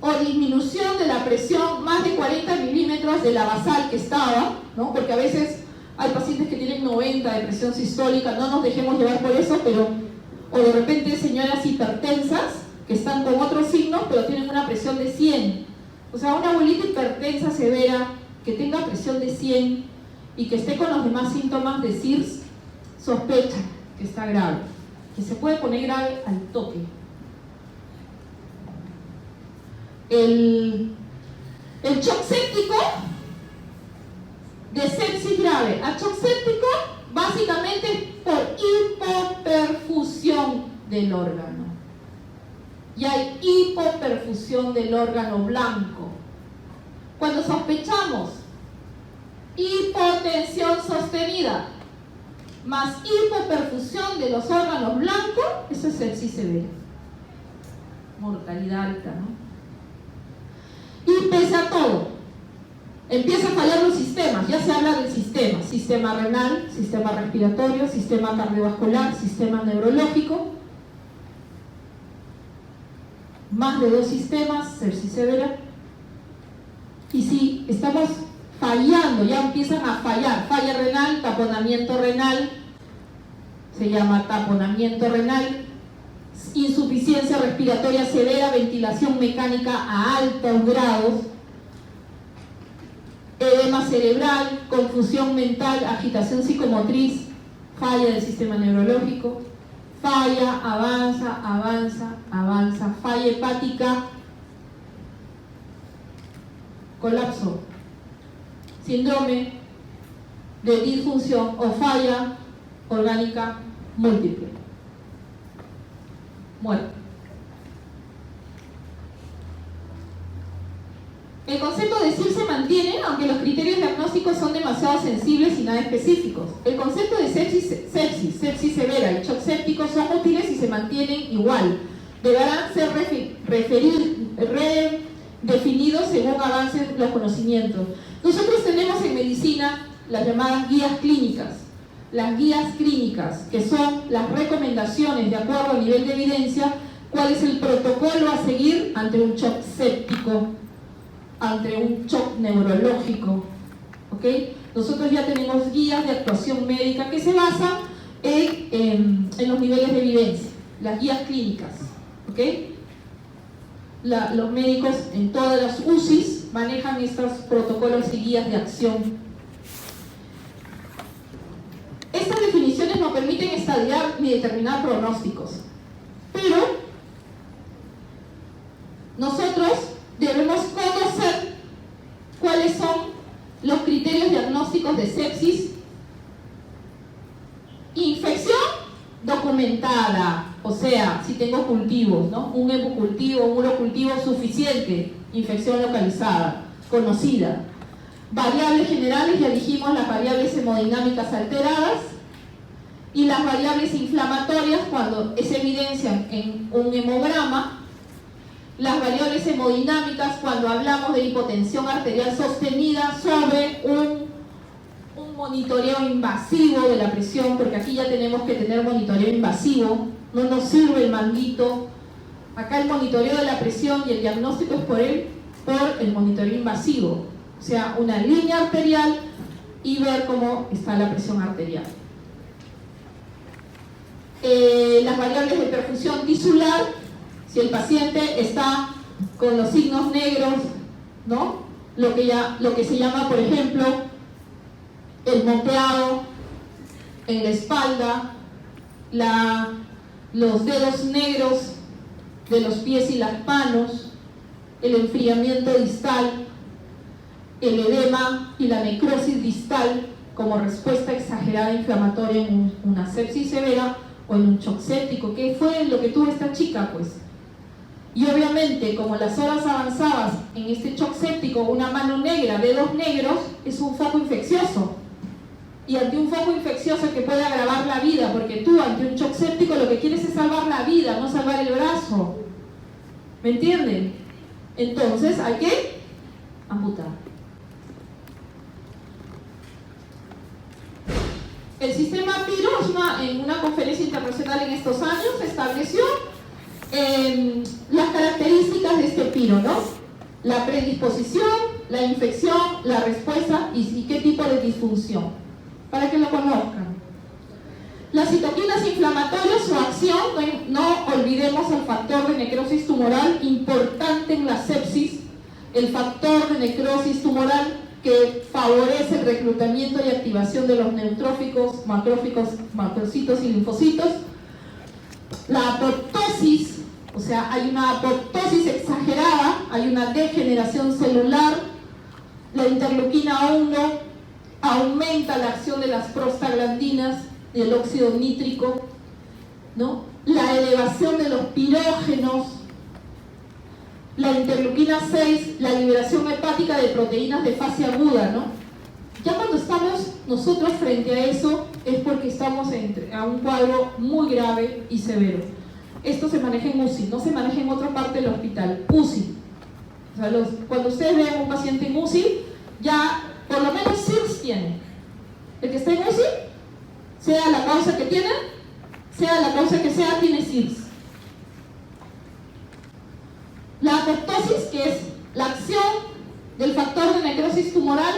o disminución de la presión más de 40 milímetros de la basal que estaba, ¿no? Porque a veces hay pacientes que tienen 90 de presión sistólica, no nos dejemos llevar por eso, pero o de repente señoras hipertensas que están con otros signos pero tienen una presión de 100. O sea, una abuelita hipertensa severa que tenga presión de 100 y que esté con los demás síntomas de CIRS, sospecha que está grave, que se puede poner grave al toque. El shock séptico de sepsis grave a shock séptico básicamente por hipoperfusión del órgano. Y hay hipoperfusión del órgano blanco. Cuando sospechamos hipotensión sostenida más hipoperfusión de los órganos blancos, eso es sepsis severa. Mortalidad alta, ¿no? Y pese a todo, empieza a fallar los sistemas. Ya se habla del sistema: sistema renal, sistema respiratorio, sistema cardiovascular, sistema neurológico. Más de 2 sistemas, sepsis severa. Y si estamos fallando, ya empiezan a fallar, falla renal, taponamiento renal, se llama taponamiento renal, insuficiencia respiratoria severa, ventilación mecánica a altos grados, edema cerebral, confusión mental, agitación psicomotriz, falla del sistema neurológico, falla, avanza, avanza, avanza, falla hepática, colapso, síndrome de disfunción o falla orgánica múltiple, muerte. El concepto de CIRS se mantiene, aunque los criterios diagnósticos son demasiado sensibles y nada específicos. El concepto de sepsis severa y shock séptico son útiles y se mantienen igual. Deberán ser redefinidos según avancen los conocimientos. Nosotros tenemos en medicina las llamadas guías clínicas. Las guías clínicas, que son las recomendaciones de acuerdo al nivel de evidencia, cuál es el protocolo a seguir ante un shock séptico, ante un shock neurológico, ¿ok? Los ya tenemos guías de actuación médica que se basan en los niveles de evidencia, las guías clínicas, ¿ok? Los médicos en todas las UCIs manejan estos protocolos y guías de acción. Estas definiciones no permiten estadiar ni determinar pronósticos, pero nosotros debemos conocer cuáles son los criterios diagnósticos de sepsis. Infección documentada, o sea, si tengo cultivos, ¿no? Un hemocultivo, un urocultivo suficiente, infección localizada, conocida. Variables generales, ya dijimos, las variables hemodinámicas alteradas y las variables inflamatorias cuando se evidencian en un hemograma. Las variables hemodinámicas cuando hablamos de hipotensión arterial sostenida sobre un monitoreo invasivo de la presión, porque aquí ya tenemos que tener monitoreo invasivo, no nos sirve el manguito. Acá el monitoreo de la presión y el diagnóstico es por el monitoreo invasivo, o sea, una línea arterial y ver cómo está la presión arterial. Las variables de perfusión tisular, si el paciente está con los signos negros, ¿no? Lo que se llama, por ejemplo, el moteado en la espalda, los dedos negros de los pies y las manos, el enfriamiento distal, el edema y la necrosis distal como respuesta exagerada inflamatoria en una sepsis severa o en un shock séptico, que fue lo que tuvo esta chica, pues. Y obviamente, como las horas avanzadas en este shock séptico, una mano negra, dedos negros, es un foco infeccioso. Y ante un foco infeccioso que puede agravar la vida, porque tú ante un shock séptico lo que quieres es salvar la vida, no salvar el brazo. ¿Me entienden? Entonces hay que amputar. El sistema PIRO, en una conferencia internacional en estos años, estableció las características de este PIRO, ¿no? La predisposición, la infección, la respuesta y qué tipo de disfunción, para que lo conozcan. Las citoquinas inflamatorias, su acción, no olvidemos el factor de necrosis tumoral importante en la sepsis, el factor de necrosis tumoral que favorece el reclutamiento y activación de los neutróficos, macrófagos, macrocitos y linfocitos. La apoptosis, o sea, hay una apoptosis exagerada, hay una degeneración celular. La interleuquina 1 aumenta la acción de las prostaglandinas, del óxido nítrico, ¿no? La elevación de los pirógenos, la interleuquina 6, la liberación hepática de proteínas de fase aguda, ¿no? Ya cuando estamos nosotros frente a eso es porque estamos a un cuadro muy grave y severo. Esto se maneja en UCI, no se maneja en otra parte del hospital. UCI. O sea, cuando ustedes vean a un paciente en UCI, ya por lo menos CIRS tiene. El que está en UCI, sea la causa que tiene, sea la causa que sea, tiene CIRS. La apoptosis, que es la acción del factor de necrosis tumoral,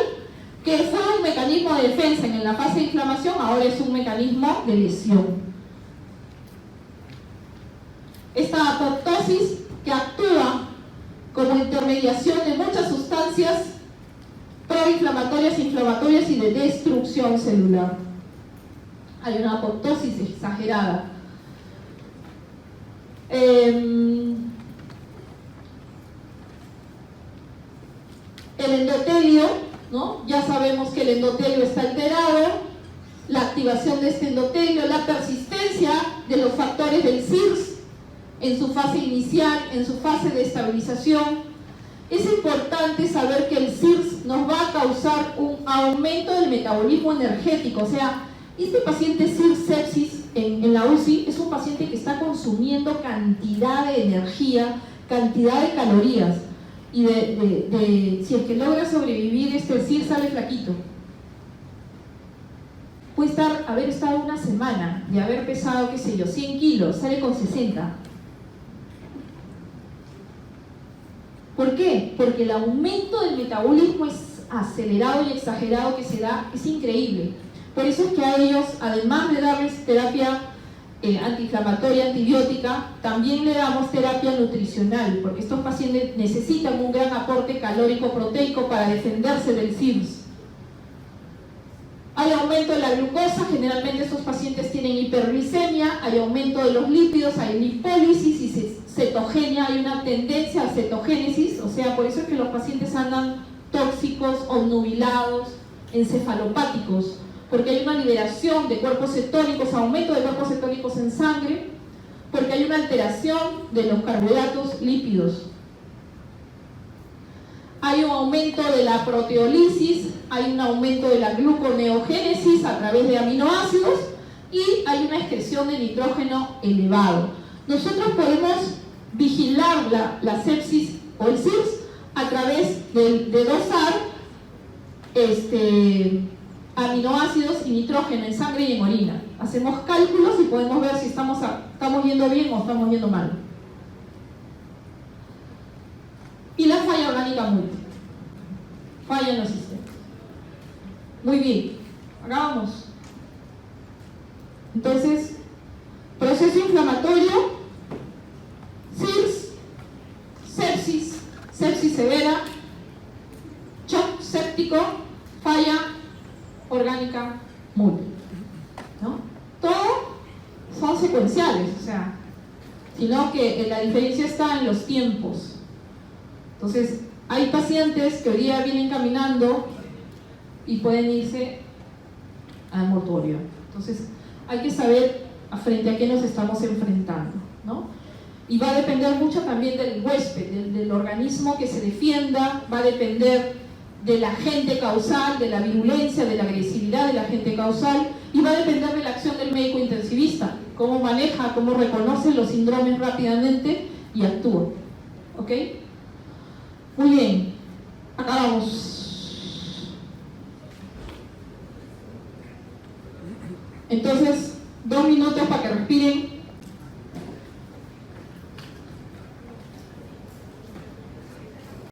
que fue un mecanismo de defensa en la fase de inflamación, ahora es un mecanismo de lesión. Esta apoptosis que actúa como intermediación de muchas sustancias proinflamatorias, inflamatorias y de destrucción celular. Hay una apoptosis exagerada. El endotelio, ¿no? Ya sabemos que el endotelio está alterado, la activación de este endotelio, la persistencia de los factores del CIRS en su fase inicial, en su fase de estabilización. Es importante saber que el CIRS nos va a causar un aumento del metabolismo energético, o sea, este paciente CIRS sepsis en la UCI es un paciente que está consumiendo cantidad de energía, cantidad de calorías. Y si el que logra sobrevivir el CIRS sale flaquito. Puede haber estado una semana y haber pesado, qué sé yo, 100 kilos, sale con 60. ¿Por qué? Porque el aumento del metabolismo es acelerado y exagerado que se da, es increíble. Por eso es que a ellos, además de darles terapia antiinflamatoria, antibiótica, también le damos terapia nutricional, porque estos pacientes necesitan un gran aporte calórico proteico para defenderse del CIRS. Hay aumento de la glucosa, generalmente estos pacientes tienen hiperglicemia, hay aumento de los lípidos, hay lipólisis y cetogenia, hay una tendencia a cetogénesis, o sea, por eso es que los pacientes andan tóxicos, obnubilados, encefalopáticos, porque hay una liberación de cuerpos cetónicos, aumento de cuerpos cetónicos en sangre, porque hay una alteración de los carbohidratos lípidos. Hay un aumento de la proteólisis, hay un aumento de la gluconeogénesis a través de aminoácidos y hay una excreción de nitrógeno elevado. Nosotros podemos vigilar la sepsis o el CIRS a través de dosar aminoácidos y nitrógeno en sangre y en orina. Hacemos cálculos y podemos ver si estamos yendo bien o estamos yendo mal. Y la falla orgánica múltiple. Falla en los sistemas. Muy bien, acá vamos. Entonces, proceso inflamatorio, CIRS, sepsis severa, shock séptico, falla orgánica múltiple, ¿no? Todo son secuenciales, o sea, sino que la diferencia está en los tiempos. Entonces, hay pacientes que hoy día vienen caminando y pueden irse al mortuorio. Entonces, hay que saber frente a qué nos estamos enfrentando, ¿no? Y va a depender mucho también del huésped, del organismo que se defienda, va a depender del agente causal, de la virulencia, de la agresividad del agente causal, y va a depender de la acción del médico intensivista, cómo maneja, cómo reconoce los síndromes rápidamente y actúa. ¿Ok? Muy bien, acabamos. Entonces, 2 minutos para que respiren.